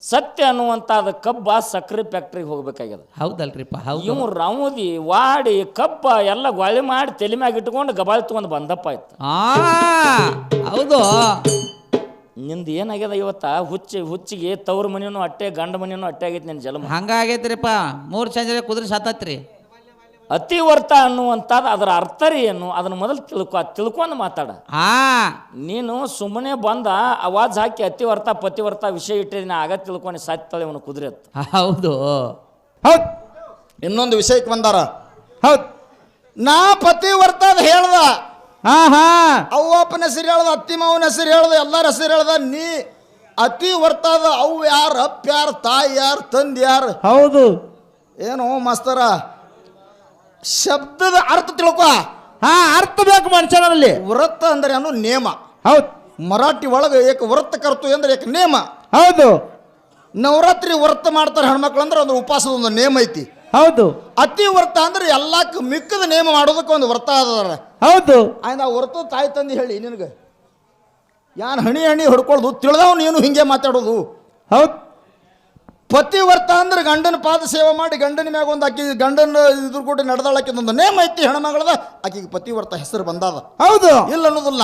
ಸತ್ಯ ಅನ್ನುವಂಥ ಅದು ಕಬ್ಬ ಸಕ್ಕರೆ ಫ್ಯಾಕ್ಟ್ರಿಗೆ ಹೋಗ್ಬೇಕಾಗ್ಯದ. ಹೌದಲ್ರಿಪ್ಪ ಹೌದು. ಇವ್ ರೌದಿ ವಾಡಿ ಕಬ್ಬ ಎಲ್ಲ ಗೊಳೆ ಮಾಡಿ ತಲೆ ಮ್ಯಾಗ ಇಟ್ಕೊಂಡು ಗಬಾಳಿ ತಗೊಂಡು ಬಂದಪ್ಪ ಆಯ್ತು. ಹೌದು. ನಿಂದು ಏನಾಗ್ಯದ ಇವತ್ತ ಹುಚ್ಚಿಗೆ ತವ್ರ ಮನೆಯೂ ಅಟ್ಟೆ ಗಂಡ ಮನೆಯೂ ಅಟ್ಟೆ ಆಗೈತಿ ನಿನ್ನ ಜನ್ಮ. ಹಂಗಾಗೈತ್ರಿಪ್ಪ 3 ಸಂಜೆ ಕುದುರೆ ಸತ್ತತ್ರಿ. ಅತಿವರ್ತ ಅನ್ನುವಂಥದ್ದು ಅದರ ಅರ್ಥ ಏನು ಅದನ್ನ ಮೊದಲು ತಿಳ್ಕೊಂಡು ಮಾತಾಡ. ನೀನು ಸುಮ್ಮನೆ ಬಂದ ಅವಾಜ್ ಹಾಕಿ ಅತಿವರ್ತ ಪತಿವರ್ತ ವಿಷಯ ಇಟ್ಟಿದ್ದೀನಿ ಆಗ ತಿಳ್ಕೊಂಡು ಸಾಯ್ತಾಳೆ ಅವನು ಕುದುರೆ. ಹೌದು ಹೌದು. ಇನ್ನೊಂದು ವಿಷಯಕ್ಕೆ ಬಂದಾರ. ಹೌದು, ನಾ ಪತಿವರ್ತದ ಹೇಳ್ದ, ಅವ್ವಪ್ಪನ ಹೆಸರು ಹೇಳ್ದ, ಅತ್ತಿ ಮಾವನ ಹೆಸರು ಹೇಳ್ದ, ಎಲ್ಲರ ಹೆಸರು ಹೇಳ್ದ. ನೀ ಅತಿ ವರ್ತದ ಅವು ಯಾರು, ಅಪ್ಪ ಯಾರು, ತಾಯಿ ಯಾರು, ತಂದೆ ಯಾರು? ಹೌದು. ಏನು ಮಾಸ್ತರ, ಶಬ್ದದ ಅರ್ಥ ತಿಳ್ಕೊ. ಅರ್ಥ ಬೇಕು ಮನುಷ್ಯನಲ್ಲಿ. ವ್ರತ ಅಂದ್ರೆ ಏನು ನೇಮ. ಹೌದು. ಮರಾಠಿ ಒಳಗೆ ಏಕ ವ್ರತ ಕರ್ತು ಅಂದ್ರೆ ಏಕ ನೇಮ. ಹೌದು. ನವರಾತ್ರಿ ವ್ರತ ಮಾಡ್ತಾರೆ ಹೆಣ್ಮಕ್ಳು ಅಂದ್ರೆ ಒಂದು ಉಪವಾಸದ ಒಂದು ನೇಮ ಐತಿ. ಹೌದು. ಅತಿ ವ್ರತ ಅಂದ್ರೆ ಎಲ್ಲಕ್ಕ ಮಿಕ್ಕದ ನೇಮ ಮಾಡೋದಕ್ಕೆ ಒಂದು ವ್ರತ ಅದ. ಹೌದು. ಆಯ್ತು, ಆ ವ್ರತ ತಾಯಿ ತಂದು ಹೇಳಿ ನಿನಗೆ ಯಾನ್ ಹಣಿ ಹಣಿ ಹೊಡ್ಕೊಳ್ದು ತಿಳಿದವ್ ನೀನು ಹಿಂಗೆ ಮಾತಾಡೋದು. ಹೌದು. ಪತಿವರ್ತ ಅಂದ್ರೆ ಗಂಡನ ಪಾದ ಸೇವೆ ಮಾಡಿ ಗಂಡನ ಮ್ಯಾಗ ಒಂದು ಆಕಿ ಗಂಡನ ಇದ್ರ ಕೂಡ ನಡೆದಾಳಕ್ಕೆ ಒಂದು ನೇಮ ಐತಿ ಹೆಣ್ಮಗಳದ, ಆಕಿಗೆ ಪತಿವರ್ತ ಹೆಸರು ಬಂದದ. ಹೌದು. ಇಲ್ಲ ಅನ್ನೋದಿಲ್ಲ.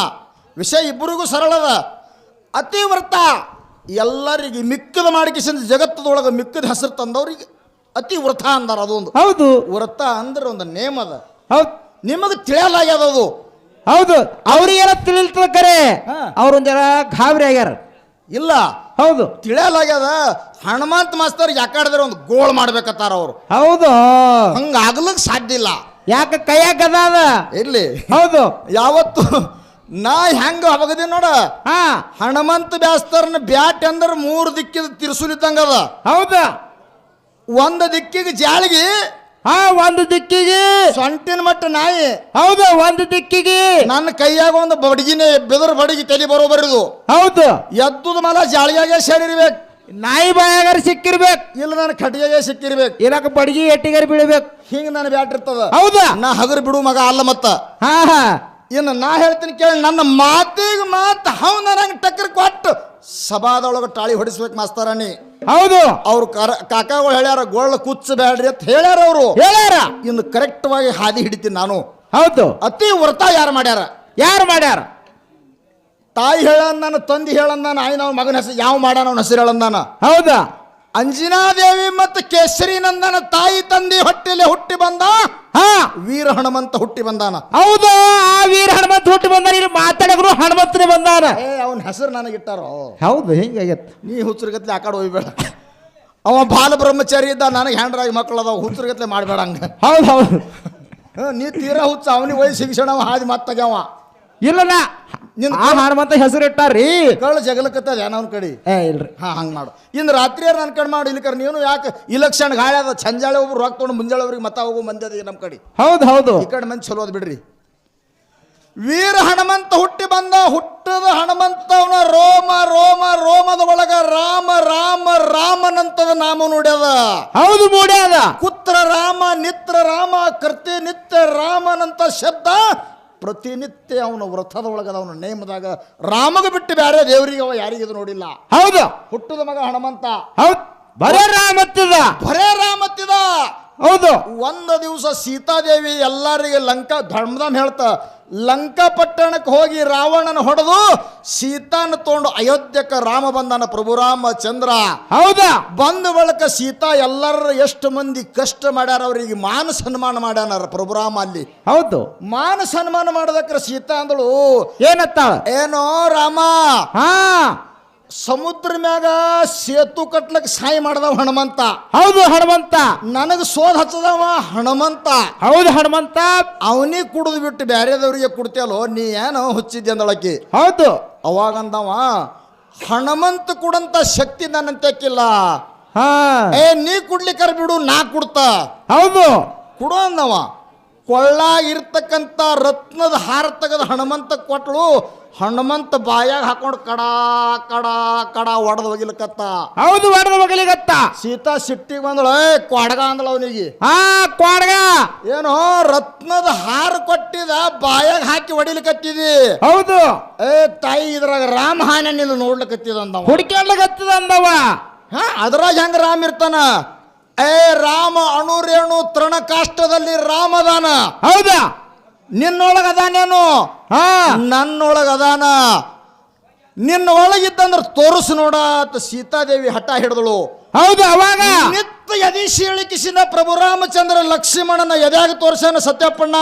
ವಿಷಯ ಇಬ್ಬರಿಗೂ ಸರಳದ. ಅತಿವರ್ತ ಎಲ್ಲರಿಗೆ ಮಿಕ್ಕದ ಮಾಡಿಕಿಸಿದ ಜಗತ್ತದೊಳಗೆ ಮಿಕ್ಕದ ಹೆಸರು ತಂದವ್ರಿಗೆ ಅತಿ ವ್ರತ ಅಂದಾರ. ಅದೊಂದು ಹೌದು. ವ್ರತ ಅಂದ್ರೆ ಒಂದು ನೇಮ ಅದ. ಹೌದು. ನಿಮಗೆ ತಿಳಿಯಲಾಗ್ಯದ ಅದು. ಹೌದು. ಅವ್ರಿಗೆಲ್ಲ ತಿಳಿಲ್ತದ ಕರೆ, ಅವ್ರೊಂದ್ ಜರ ಗಾಬರಿ ಆಗ್ಯಾರ. ಇಲ್ಲ. ಹೌದು. ತಿಳಿಯಲಾಗ್ಯದ. ಹನುಮಂತ ಮಾಸ್ತರ್ ಯಾಕಾಡಿದ್ರೆ ಒಂದು ಗೋಳ್ ಮಾಡ್ಬೇಕತ್ತಾರ ಅವ್ರು. ಹೌದು. ಹಂಗ ಆಗ್ಲಿಕ್ ಸಾಧ್ಯ ಇಲ್ಲ. ಯಾಕ ಕೈಯಾಗ ಅದ ಇರ್ಲಿ. ಹೌದು. ಯಾವತ್ತು ನಾ ಹೆಂಗ ಅವಾಗದಿ ನೋಡ, ಹನುಮಂತ ಬ್ಯಾಸ್ತರ್ನ ಬ್ಯಾಟ್ ಅಂದ್ರೆ 3 ದಿಕ್ಕಿದ ತಿರ್ಸುಲಿದ್ದಂಗದ. ಹೌದಾ. ಒಂದು ದಿಕ್ಕಿಗೆ ಜಾಳಿಗೆ, ಒಂದು ದಿಕ್ಕಿಗೆ ಸೊಂಟಿನ ಮಟ್ಟ ನಾಯಿ. ಹೌದು. ಒಂದು ದಿಕ್ಕಿಗೆ ನನ್ನ ಕೈಯಾಗ ಒಂದು ಬಡಗಿನೇ ಬೆದರ್ ಬಡಗಿ ತಲೆ ಬರೋಬರಿದು. ಹೌದು. ಎದ್ದುದ ಮಲ ಜಾಳಿಯಾಗೆ ಸೇರಿರ್ಬೇಕು, ನಾಯಿ ಬಾಯಾಗಾರ ಸಿಕ್ಕಿರ್ಬೇಕು, ಇಲ್ಲ ನನ್ನ ಕಟ್ಟಿಗೆ ಸಿಕ್ಕಿರ್ಬೇಕು, ಇಲ್ಲಕ ಬಡಗಿ ಎಟ್ಟಿಗಾರ ಬೀಳ್ಬೇಕು. ಹಿಂಗ ನನ್ನ ಬ್ಯಾಟ್ ಇರ್ತದ. ಹೌದಾ. ನಾ ಹಗರ್ ಬಿಡು ಮಗ ಅಲ್ಲ ಮತ್ತ. ಇನ್ನು ನಾ ಹೇಳ್ತೀನಿ ಕೇಳಿ, ನನ್ನ ಮಾತಿಗೆ ಮಾತು ಹೌದು ನಂಗೆ ಟಕ್ಕರ್ ಕೊಟ್ಟು ಸಭಾದೊಳಗೆ ಟಾಳಿ ಹೊಡಿಸ್ಬೇಕು ಮಾಸ್ತರಾಣಿ. ಹೌದು. ಅವ್ರು ಕಾಕಾಗಳು ಹೇಳ್ಯಾರ ಗೋಳ್ಳ ಕುಚ್ಚಬೇಡ್ರಿ ಅಂತ ಹೇಳ್ಯಾರ. ಅವರು ಹೇಳ್ಯಾರ. ಇನ್ನು ಕರೆಕ್ಟ್ವಾಗಿ ಹಾದಿ ಹಿಡಿತೀನಿ ನಾನು. ಹೌದು. ಅತಿ ವ್ರತ ಯಾರು ಮಾಡ್ಯಾರ? ಯಾರು ಮಾಡ್ಯಾರ? ತಾಯಿ ಹೇಳಂದಾನ, ತಂದೆ ಹೇಳಂದಾನ, ಆಯ್ನ ಅವ್ನ ಮಗನ ಹೆಸರು ಯಾವ ಮಾಡ್ಯಾನ ಅವನ ಹೆಸರು ಹೇಳಂದಾನ. ಹೌದಾ. ಅಂಜನಾದೇವಿ ಮತ್ತು ಕೇಸರಿ ನಂದನ ತಾಯಿ ತಂದೆ ಹೊಟ್ಟೆಲೆ ಹುಟ್ಟಿ ಬಂದ. ವೀರ ಹನುಮಂತ ಹುಟ್ಟಿ ಬಂದಾನ. ಹೌದು. ಆ ವೀರ ಹನುಮಂತ ಹುಟ್ಟಿ ಬಂದಾನ. ಮಾತಾಡೋರು ಹನುಮಂತನೇ ಬಂದಾನ. ಅವನ ಹೆಸರು ನನಗಿಟ್ಟಾರೋ. ಹೌದು. ಹಿಂಗಾಗತ್ತೆ. ನೀ ಹುಚ್ಚರ್ಗತ್ಲೆ ಆ ಕಡೆ ಹೋಗ್ಬೇಡ. ಅವ ಬಾಲ ಬ್ರಹ್ಮಚಾರಿ ಇದ್ದ, ನನಗೆ ಹ್ಯಾಂಡ್ರಾಗಿ ಮಕ್ಕಳು ಅದಾವ, ಹುಚ್ಚರ್ಗತ್ಲೆ ಮಾಡಬೇಡ ಹಂಗ. ಹೌದು. ಹೌದು. ನೀ ತೀರಾ ಹುಚ್ಚ. ಅವನಿಗೆ ವಯಸ್ಸು ಶಿಕ್ಷಣ ಹಾದಿ ಮತ್ತಾಗ್ಯಾವ. ಇಲ್ಲ ಹನುಮಂತ ಹೆಸರು ಇಟ್ಟಾರ್ರಿ. ಕಳ್ಳ ಜಗಲಕತ್ತದ ಏನವನ್ ಕಡೆ. ಇಲ್ರಿ. ಹಂಗ ಮಾಡು. ಇನ್ನು ರಾತ್ರಿ ನನ್ನ ಕಡೆ ಮಾಡು. ಇಲ್ಲಿಕರ್ ನೀನು ಯಾಕೆ ಇಲೆಕ್ಷನ್ ಗಾಳಿ ಅದ, ಸಂಜಾಳೆ ಒಬ್ರು ರೊಕ್ಕ ತೊಗೊಂಡು ಮುಂಜಾಳೆ ಅವ್ರಿಗೆ ಮತ ಹೋಗೋ ಮಂದಿ ಅದ ನಮ್ಮ ಕಡೆ. ಹೌದು. ಹೌದು. ಈ ಕಡೆ ಮಂದಿ ಚಲೋ ಅದ್ ಬಿಡ್ರಿ. ವೀರ ಹನುಮಂತ ಹುಟ್ಟಿ ಬಂದ. ಹುಟ್ಟದ ಹನುಮಂತವನ ರೋಮ ರೋಮ ರೋಮದ ಒಳಗ ರಾಮ ರಾಮ ರಾಮನಂತದ ನಾಮ ನೋಡ್ಯದ. ಹೌದು. ಮೂಡ್ಯದ. ಕುತ್ರ ರಾಮ, ನಿತ್ರ ರಾಮ, ಕರ್ತಿ ನಿತ್ಯ ರಾಮನಂತ ಶಬ್ದ ಪ್ರತಿನಿತ್ಯ ಅವನ ವ್ರತದ ಒಳಗದ, ಅವನ ನೇಮದಾಗ ರಾಮಗ ಬಿಟ್ಟು ಬೇರೆ ದೇವರಿಗೆ ಅವ ಯಾರಿಗಿದು ನೋಡಿಲ್ಲ. ಹೌದು. ಹುಟ್ಟದ ಮಗ ಹನುಮಂತ. ಹೌದು. ಬರೇ ರಾಮತ್ತಿದ. ಹೌದು. ಒಂದು ದಿವಸ ಸೀತಾದೇವಿ ಎಲ್ಲರಿಗೆ ಲಂಕಾ ಧರ್ಮಧಾಮ್ ಹೇಳ್ತಾ ಲಂಕಾ ಪಟ್ಟಣಕ್ಕೆ ಹೋಗಿ ರಾವಣನ ಹೊಡೆದು ಸೀತಾನ ತಗೊಂಡು ಅಯೋಧ್ಯಕ್ಕೆ ರಾಮ ಬಂದಾನ, ಪ್ರಭು ರಾಮಚಂದ್ರ. ಹೌದಾ. ಬಂದ ಬಳಿಕ ಸೀತಾ ಎಲ್ಲರ ಎಷ್ಟು ಮಂದಿ ಕಷ್ಟ ಮಾಡ್ಯಾರ, ಅವ್ರಿಗೆ ಮಾನ ಸನ್ಮಾನ ಮಾಡ್ಯಾನ ಪ್ರಭು ರಾಮ ಅಲ್ಲಿ. ಹೌದು. ಮಾನ ಸನ್ಮಾನ ಮಾಡದಕ್ರ ಸೀತಾ ಅಂದಳು ಏನತ್ತ, ಏನೋ ರಾಮ ಸಮುದ್ರ ಮ್ಯಾಗ ಸೇತು ಕಟ್ಲಕ್ ಸಹಾಯ ಮಾಡದವ ಹನುಮಂತ. ಹೌದು. ಹನುಮಂತ ನನಗೆ ಸೋದ್ ಹಚ್ಚದವ ಹನುಮಂತ. ಹೌದು. ಹನುಮಂತ ಅವನಿಗೆ ಕುಡಿದು ಬಿಟ್ಟು ಬೇರೆದವ್ರಿಗೆ ಕುಡ್ತಿಯಲ್ಲೋ, ನೀ ಏನೋ ಹುಚ್ಚಿದ್ದೆ ಅಂದಳಕಿ. ಹೌದು. ಅವಾಗಂದವ ಹನುಮಂತ ಕುಡಂತ ಶಕ್ತಿ ನನ್ನಂತಕ್ಕಿಲ್ಲ. ನೀ ಕುಡ್ಲಿಕ್ಕರ ಬಿಡು, ನಾ ಕುಡ್ತ. ಹೌದು. ಕುಡು ಅಂದವ. ಕೊಳ್ಳಾಗಿರ್ತಕ್ಕಂಥ ರತ್ನದ ಹಾರ ತೆಗೆದು ಹನುಮಂತ ಕೊಟ್ಟಳು. ಹನುಮಂತ ಬಾಯಾಗ ಹಾಕೊಂಡು ಕಡ ಕಡ ಕಡ ಒಡೆದು ಒಗಿಲಕತ್ತ. ಹೌದು. ಒಡೆದು ಒಗಿಲಿಕತ್ತ. ಸೀತಾ ಸಿಟ್ಟಿಗೆ ಬಂದಳ. ಕೊಡಗ ಅಂದಳ ಅವನಿಗೆ. ಕೊಡಗ ಏನೋ ರತ್ನದ ಹಾರ ಕೊಟ್ಟಿದ, ಬಾಯಾಗ ಹಾಕಿ ಹೊಡಿಲಿಕತ್ತಿದಿ. ಹೌದು. ತಾಯಿ ಇದ್ರಾಗ ರಾಮ ಹಾನ ನೀನು ನೋಡ್ಲಿಕತ್ತಿದ ಅಂದವ. ಹುಡ್ಕ್ಯಾಡ್ಲಿಕತ್ತಿದ ಅಂದವ. ಅದ್ರಾಗ ಹೆಂಗ ರಾಮ ಇರ್ತಾನ? ರಾಮ ಅಣುರೇಣು ತೃಣಕಾಷ್ಟದಲ್ಲಿ ರಾಮ ಅದಾನ. ಹೌದಾ? ನಿನ್ನೊಳಗ ಅದಾನೇನು? ನನ್ನೊಳಗ ಅದಾನ. ನಿನ್ನ ಒಳಗಿದ್ದಂದ್ರ ತೋರಿಸು ನೋಡ ಅಂತ ಸೀತಾದೇವಿ ಹಠ ಹಿಡಿದಳು. ಹೌದು. ಅವಾಗ ನಿತ್ತ ಎದಿ ಶೀಳಿಕಿಸಿನ ಪ್ರಭು ರಾಮಚಂದ್ರ ಲಕ್ಷ್ಮಣನ ಎದ್ಯಾಗ ತೋರ್ಸಾನ ಸತ್ಯಪ್ಪಣ್ಣ.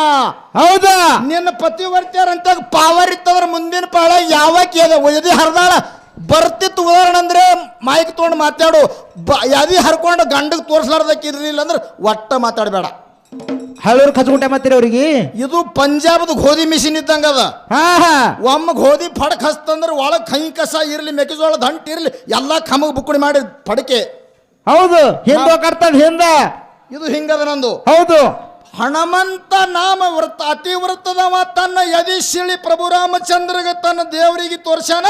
ಹೌದಾ? ನಿನ್ನ ಪತಿವರ್ತ್ಯಾರಂತ ಪಾವರ್ ಇತ್ತಂದ್ರ ಮುಂದಿನ ಪಾಳ ಯಾವಕ್ಕೆ ಎದಿ ಹರಿದಾಳ ಬರ್ತಿತ್ತು. ಉದಾಹರಣೆ ಅಂದ್ರೆ ಮೈಕ್ ತೊಗೊಂಡು ಮಾತಾಡು. ಎದಿ ಹರ್ಕೊಂಡು ಗಂಡಗ್ ತೋರ್ಸ್ಲಾರ್ದಕ್ಕೆ ಇರ್ಲಿಲ್ಲ ಅಂದ್ರೆ ಒಟ್ಟ ಮಾತಾಡಬೇಡ. ಹಳೂರು ಕಚ್ಗುಂಟೆ ಮಾತಿರಿ ಅವ್ರಿಗೆ. ಇದು ಪಂಜಾಬ್ದು ಗೋಧಿ ಮಿಷಿನ್ ಇದ್ದಂಗ ಅದ. ಒಮ್ಮ ಗೋಧಿ ಫಡಕ್ ಹಸ್ತಂದ್ರೆ ಒಳಗ್ ಕೈ ಕಸ ಇರ್ಲಿ, ಮೆಕ್ಕೆಜೋಳದ ಹಂಟ್ ಇರ್ಲಿ, ಎಲ್ಲಾ ಕಮಗ್ ಬುಕ್ಕುಡಿ ಮಾಡಿ ಫಡಕೆ. ಹೌದು. ಹಿಂದೆ ಕರ್ತದ ಹಿಂದ ಇದು ಹಿಂಗದ ನಂದು. ಹೌದು. ಹನುಮಂತ ನಾಮ ವ್ರತ ಅತಿ ವ್ರತದವ ತನ್ನ ಎದಿ ಶಿಳಿ ಪ್ರಭು ರಾಮಚಂದ್ರಗ ತನ್ನ ದೇವರಿಗೆ ತೋರ್ಸಾನ.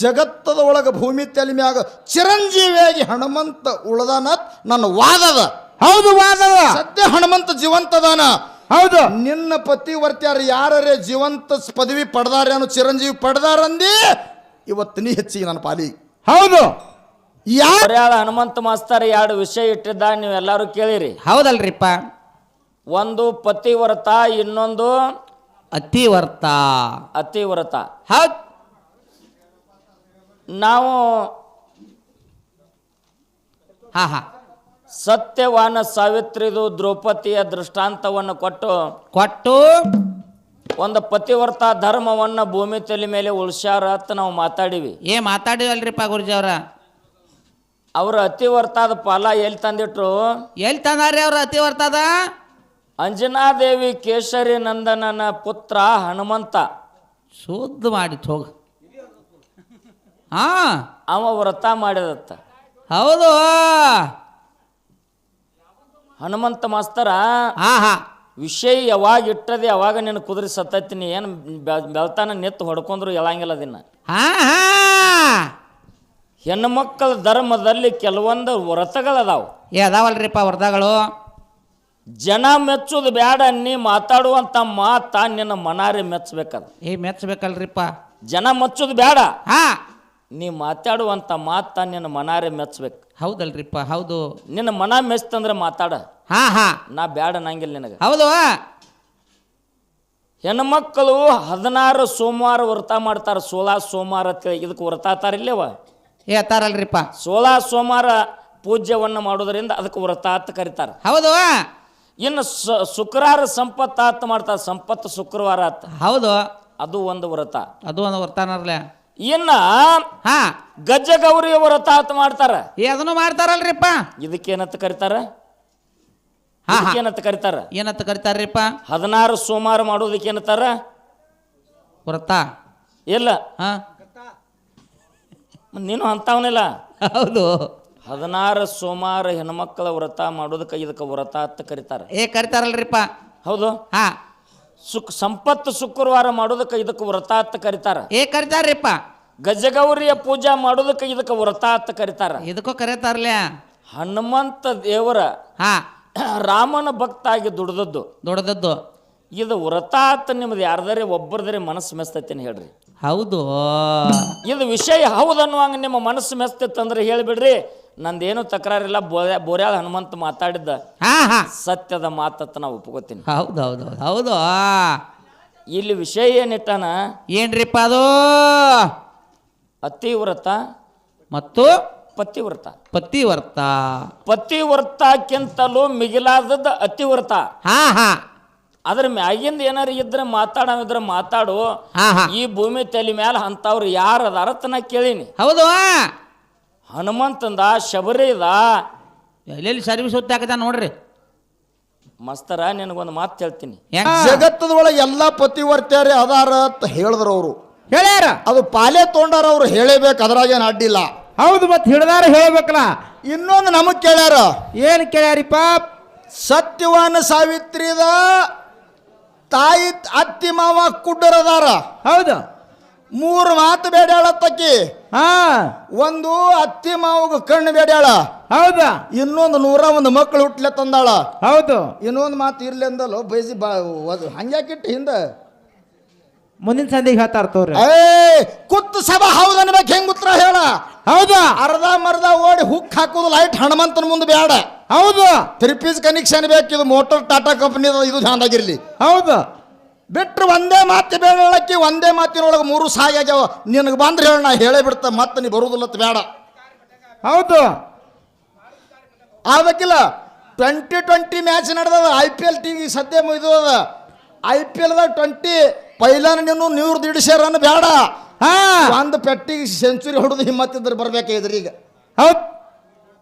ಜಗತ್ತದ ಒಳಗ ಭೂಮಿ ತಲೆ ಮ್ಯಾಗ ಚಿರಂಜೀವಿಯಾಗಿ ಹನುಮಂತ ಉಳದಾನ ನನ್ನ ವಾದದ. ಹೌದು, ವಾದದ. ಸದ್ಯ ಹನುಮಂತ ಜೀವಂತದಾನ. ಹೌದು. ನಿನ್ನ ಪತಿವರ್ತ್ಯಾರ ಯಾರೇ ಜೀವಂತ ಪದವಿ ಪಡೆದಾರ ಅನ್ನೋ ಚಿರಂಜೀವಿ ಪಡೆದಾರಂದಿ ಇವತ್ತು ನೀ ಹೆಚ್ಚಿಗೆ ನನ್ನ ಪಾಲಿ. ಹೌದು. ಯಾರ ಹನುಮಂತ ಮಾಸ್ತರ್ 2 ವಿಷಯ ಇಟ್ಟಿದ್ದ, ನೀವು ಎಲ್ಲರೂ ಕೇಳಿರಿ. ಹೌದಲ್ರಿಪ್ಪ. ಒಂದು ಪತಿವ್ರತ, ಇನ್ನೊಂದು ಅತಿವರ್ತ. ಅತಿವ್ರತ. ಹೌದು. ನಾವು ಸತ್ಯವಾನ ಸಾವಿತ್ರಿದು ದ್ರೌಪದಿಯ ದೃಷ್ಟಾಂತವನ್ನು ಕೊಟ್ಟು ಒಂದು ಪತಿವ್ರತ ಧರ್ಮವನ್ನು ಭೂಮಿ ತಲೆ ಮೇಲೆ ಉಳಿಸ್ಯಾರ ಅಂತ ನಾವು ಮಾತಾಡಿವಿ. ಮಾತಾಡಿವಲ್ರಿಪ್ಪ ಗುರುಜಿ ಅವರ. ಅವ್ರ ಅತಿವರ್ತದ ಫಲ ಎಲ್ಲಿ ತಂದಿಟ್ರು? ಎಲ್ಲಿ ತಂದಾರಿ ಅವ್ರ ಅತಿವರ್ತದ? ಅಂಜನಾದೇವಿ ಕೇಶರಿ ನಂದನನ ಪುತ್ರ ಹನುಮಂತ ಶುದ್ಧ ಮಾಡಿ ಹೋಗ. ಅವ ವ್ರತ ಮಾಡಿದತ್ತ. ಹೌದು. ಹನುಮಂತ ಮಾಸ್ತರ ವಿಷಯ ಯಾವಾಗ ಇಟ್ಟದೆ ಅವಾಗ ನೀನು ಕುದುರೆ ಸತ್ತೈತೀನಿ. ಏನು ಬೆಳ್ತಾನ ನೆತ್ತು ಹೊಡ್ಕೊಂಡ್ರು ಎಳಂಗಿಲ್ಲ ದಿನ. ಹೆಣ್ಣು ಮಕ್ಕಳ ಧರ್ಮದಲ್ಲಿ ಕೆಲವೊಂದು ವ್ರತಗಳದಾವು. ಅದಾವಲ್ರಿಪ್ಪ ವ್ರತಗಳು. ಜನ ಮೆಚ್ಚೋದು ಬೇಡ, ನೀ ಮಾತಾಡುವಂತ ಮಾತ ನಿನ್ನ ಮನಾರಿ ಮೆಚ್ಚಬೇಕದ. ಮೆಚ್ಚಬೇಕಲ್ರಿಪ್ಪ. ಜನ ಮೆಚ್ಚೋದು ಬೇಡ, ನೀ ಮಾತಾಡುವಂತ ಮಾತ ನಿನ್ನ ಮನಾರಿ ಮೆಚ್ಚಬೇಕು. ಹೌದಲ್ರಿಪ್ಪ. ಹೌದು. ನಿನ್ನ ಮನ ಮೆಚ್ಚಂದ್ರೆ ಮಾತಾಡ. ನಾ ಬ್ಯಾಡ ನಂಗಿಲ್ಲ ನಿನಗ. ಹೌದು. ಹೆಣ್ಮಕ್ಕಳು 16 ಸೋಮವಾರ ವ್ರತ ಮಾಡ್ತಾರ. 16 ಸೋಮವಾರ ಇದಕ್ಕೆ ವ್ರತ ಆತಾರಿಲ್ಲವ? ತಾರಲ್ರಿಪ್ಪ. 16 ಸೋಮವಾರ ಪೂಜ್ಯವನ್ನು ಮಾಡೋದ್ರಿಂದ ಅದಕ್ಕೆ ವ್ರತ ಅಂತ ಕರೀತಾರ. ಹೌದು. ಇನ್ನು ಶುಕ್ರವಾರ ಸಂಪತ್ತಾತ್ ಮಾಡ್ತಾರ. ಸಂಪತ್ತು ಶುಕ್ರವಾರ ಆತ. ಹೌದು. ಅದು ಒಂದು ವ್ರತ. ಅದು ಒಂದು ವ್ರತನರ್ಲೆ. ಇನ್ನ ಗಜ್ಜಗೌರಿ ವ್ರತ ಆತ ಮಾಡ್ತಾರ. ಅದನ್ನು ಮಾಡ್ತಾರಲ್ರಿಪ್ಪ. ಇದಕ್ಕೇನಂತ ಕರೀತಾರ? ಏನಂತ ಕರೀತಾರ? ಏನಂತ ಕರೀತಾರ್ರಿಪ್ಪ? 16 ಸೋಮವಾರ ಮಾಡೋದಕ್ಕೆ ಏನಂತಾರ? ವ್ರತ. ಇಲ್ಲ, ನೀನು ಅಂತವನಿಲ್ಲ. ಹೌದು. 16 ಸೋಮವಾರ ಹೆಣ್ಮಕ್ಕಳ ವ್ರತ ಮಾಡೋದಕ್ಕೆ ಇದಕ್ಕೆ ವ್ರತ ಅಂತ ಕರೀತಾರ. ಕರೀತಾರಲ್ರಿಪ್ಪ. ಹೌದು. ಸಂಪತ್ತು ಶುಕ್ರವಾರ ಮಾಡೋದಕ್ಕೆ ಇದಕ್ಕೆ ವ್ರತ ಅಂತ ಕರೀತಾರ. ಕರೀತಾರ್ರಿಪ್ಪ. ಗಜಗೌರಿಯ ಪೂಜಾ ಮಾಡೋದಕ್ಕೆ ಇದಕ್ಕೆ ವ್ರತ ಅಂತ ಕರೀತಾರ. ಇದಕ್ಕೂ ಕರೀತಾರ್ಲೆ. ಹನುಮಂತ ದೇವರ ರಾಮನ ಭಕ್ತ ಆಗಿ ದುಡ್ದದ್ದು ಇದು ವ್ರತ ಅಂತ. ನಿಮ್ದು ಯಾರ್ದಾರೆ ಒಬ್ಬರದರೆ ಮನಸ್ಸು ಮೆಸ್ತೈತೇನೆ ಹೇಳ್ರಿ. ಹೌದು. ಇದು ವಿಷಯ ಹೌದನ್ನುವಂಗ ನಿಮ್ಮ ಮನಸ್ಸು ಮೆಸ್ತಿತ್ತಂದ್ರೆ ಹೇಳಿಬಿಡ್ರಿ, ನಂದೇನು ತಕರಾರಿಲ್ಲ. ಬೋರ್ಯಾದ ಹನುಮಂತ ಮಾತಾಡಿದ್ದ ಸತ್ಯದ ಮಾತತ್ತ ನಾವು ಒಪ್ಕೋತೀನಿ. ಹೌದೌದು. ಹೌದು. ಇಲ್ಲಿ ವಿಷಯ ಏನಿಟ್ಟಾನ? ಏನ್ರಿಪ್ಪ ಅದು? ಅತಿವ್ರತ ಮತ್ತು ಪತಿವ್ರತ. ಪತಿವ್ರತಕ್ಕಿಂತಲೂ ಮಿಗಿಲಾದದ್ದು ಅತಿವ್ರತ. ಅದ್ರ ಮ್ಯಾಗಿಂದ ಏನಾರ ಇದ್ರೆ ಮಾತಾಡಿದ್ರೆ ಮಾತಾಡು. ಈ ಭೂಮಿ ತಲೆ ಮ್ಯಾಲ ಅಂತವ್ರು ಯಾರು ಅದಾರ ನಾ ಕೇಳೀನಿ. ಹೌದು. ಹನುಮಂತಂದ ಶಬರಿದ ಎಲ್ಲೆಲ್ಲಿ ಸರ್ವಿಸ್ ಹೊತ್ತಾಕದ ನೋಡ್ರಿ ಮಸ್ತರ. ನಿನಗೊಂದು ಮಾತು ಹೇಳ್ತೀನಿ. ಜಗತ್ತದ ಒಳಗೆ ಎಲ್ಲಾ ಪತಿವರ್ತ್ಯಾರೇ ಅದಾರ ಅಂತ ಹೇಳಿದ್ರು ಅವರು. ಹೇಳ್ಯಾರ. ಅದು ಪಾಲೆ ತೊಗೊಂಡಾರ ಅವ್ರು ಹೇಳಬೇಕು, ಅದ್ರಾಗೇನು ಅಡ್ಡಿಲ್ಲ. ಹೌದು. ಮತ್ತೆ ಹಿಡ್ದಾರ ಹೇಳಬೇಕಲ್ಲ. ಇನ್ನೊಂದು ನಮಗ್ ಕೇಳ್ಯಾರ. ಏನ್ ಕೇಳ್ಯಾರಿಪ್ಪ? ಸತ್ಯವಾನ ಸಾವಿತ್ರಿದ ತಾಯಿ ಅತ್ತಿ ಮಾವ ಕುಡ್ಡರದಾರ. ಹೌದು. 3 ಮಾತು ಬೇಡ್ಯಾಳತ್ತಕ್ಕಿ. ಒಂದು ಅತ್ತಿ ಮಾವಗ ಕಣ್ಣು ಬೇಡ್ಯಾಳ. ಹೌದಾ. ಇನ್ನೊಂದು 101 ಮಕ್ಕಳು ಹುಟ್ಲೆ ತಂದಾಳ. ಹೌದು. ಇನ್ನೊಂದು ಮಾತು ಇರ್ಲಿ ಅಂದಲ್ಲ ಬೈಸಿ ಹಂಗ್ಯಾಕಿಟ್ಟು ಹಿಂದೆ ಮುಂದಿನ ಸಂದಿಗೆ ಹೇಳ್ತಾರ ತೋರಿ. ಕುತ್ತು ಸಭಾ ಹೌದನ್ಬೇಕು ಹೆಂಗ್ ಉತ್ತರ ಹೇಳ. ಹೌದು ಅರ್ಧ ಮರ್ಧ ಓಡಿ ಹುಕ್ ಹಾಕೋದು ಲೈಟ್ ಹನುಮಂತನ ಮುಂದೆ ಬೇಡ. ಹೌದು 3 ಪೀಸ್ ಕನೆಕ್ಷನ್ ಬೇಕು. ಇದು ಮೋಟರ್ ಟಾಟಾ ಕಂಪನಿ ಇದು ಧ್ಯಾನದಾಗಿರ್ಲಿ. ಹೌದು ಬಿಟ್ರು ಒಂದೇ ಮಾತು ಬೇಡ ಹೇಳಕ್ಕಿ. ಒಂದೇ ಮಾತಿನೊಳಗೆ 3 ಸಾಯಿ ಆಗ್ಯಾವ. ನಿನಗೆ ಬಂದ್ರೆ ಹೇಳ, ನಾ ಹೇಳೇ ಬಿಡ್ತ, ಮತ್ತೆ ನೀ ಬರುದಿಲ್ಲ ಬೇಡ. ಹೌದು ಆಗಬೇಕಿಲ್ಲ. 2020 ಮ್ಯಾಚ್ ನಡೆದದ. IPL ಟಿವಿ ಸದ್ಯ ಇದು ಅದ. IPLದಾಗ 20 ಪೈಲಾನ ನೀನು 100 ರನ್ ಬೇಡ. ಹಾ ಒಂದು ಪೆಟ್ಟಿಗೆ ಸೆಂಚುರಿ ಹೊಡೆದು ಹಿಮ್ಮತ್ತಿದ್ರೆ ಬರ್ಬೇಕಾಗಿದ್ರಿ. ಈಗ ಹೌದು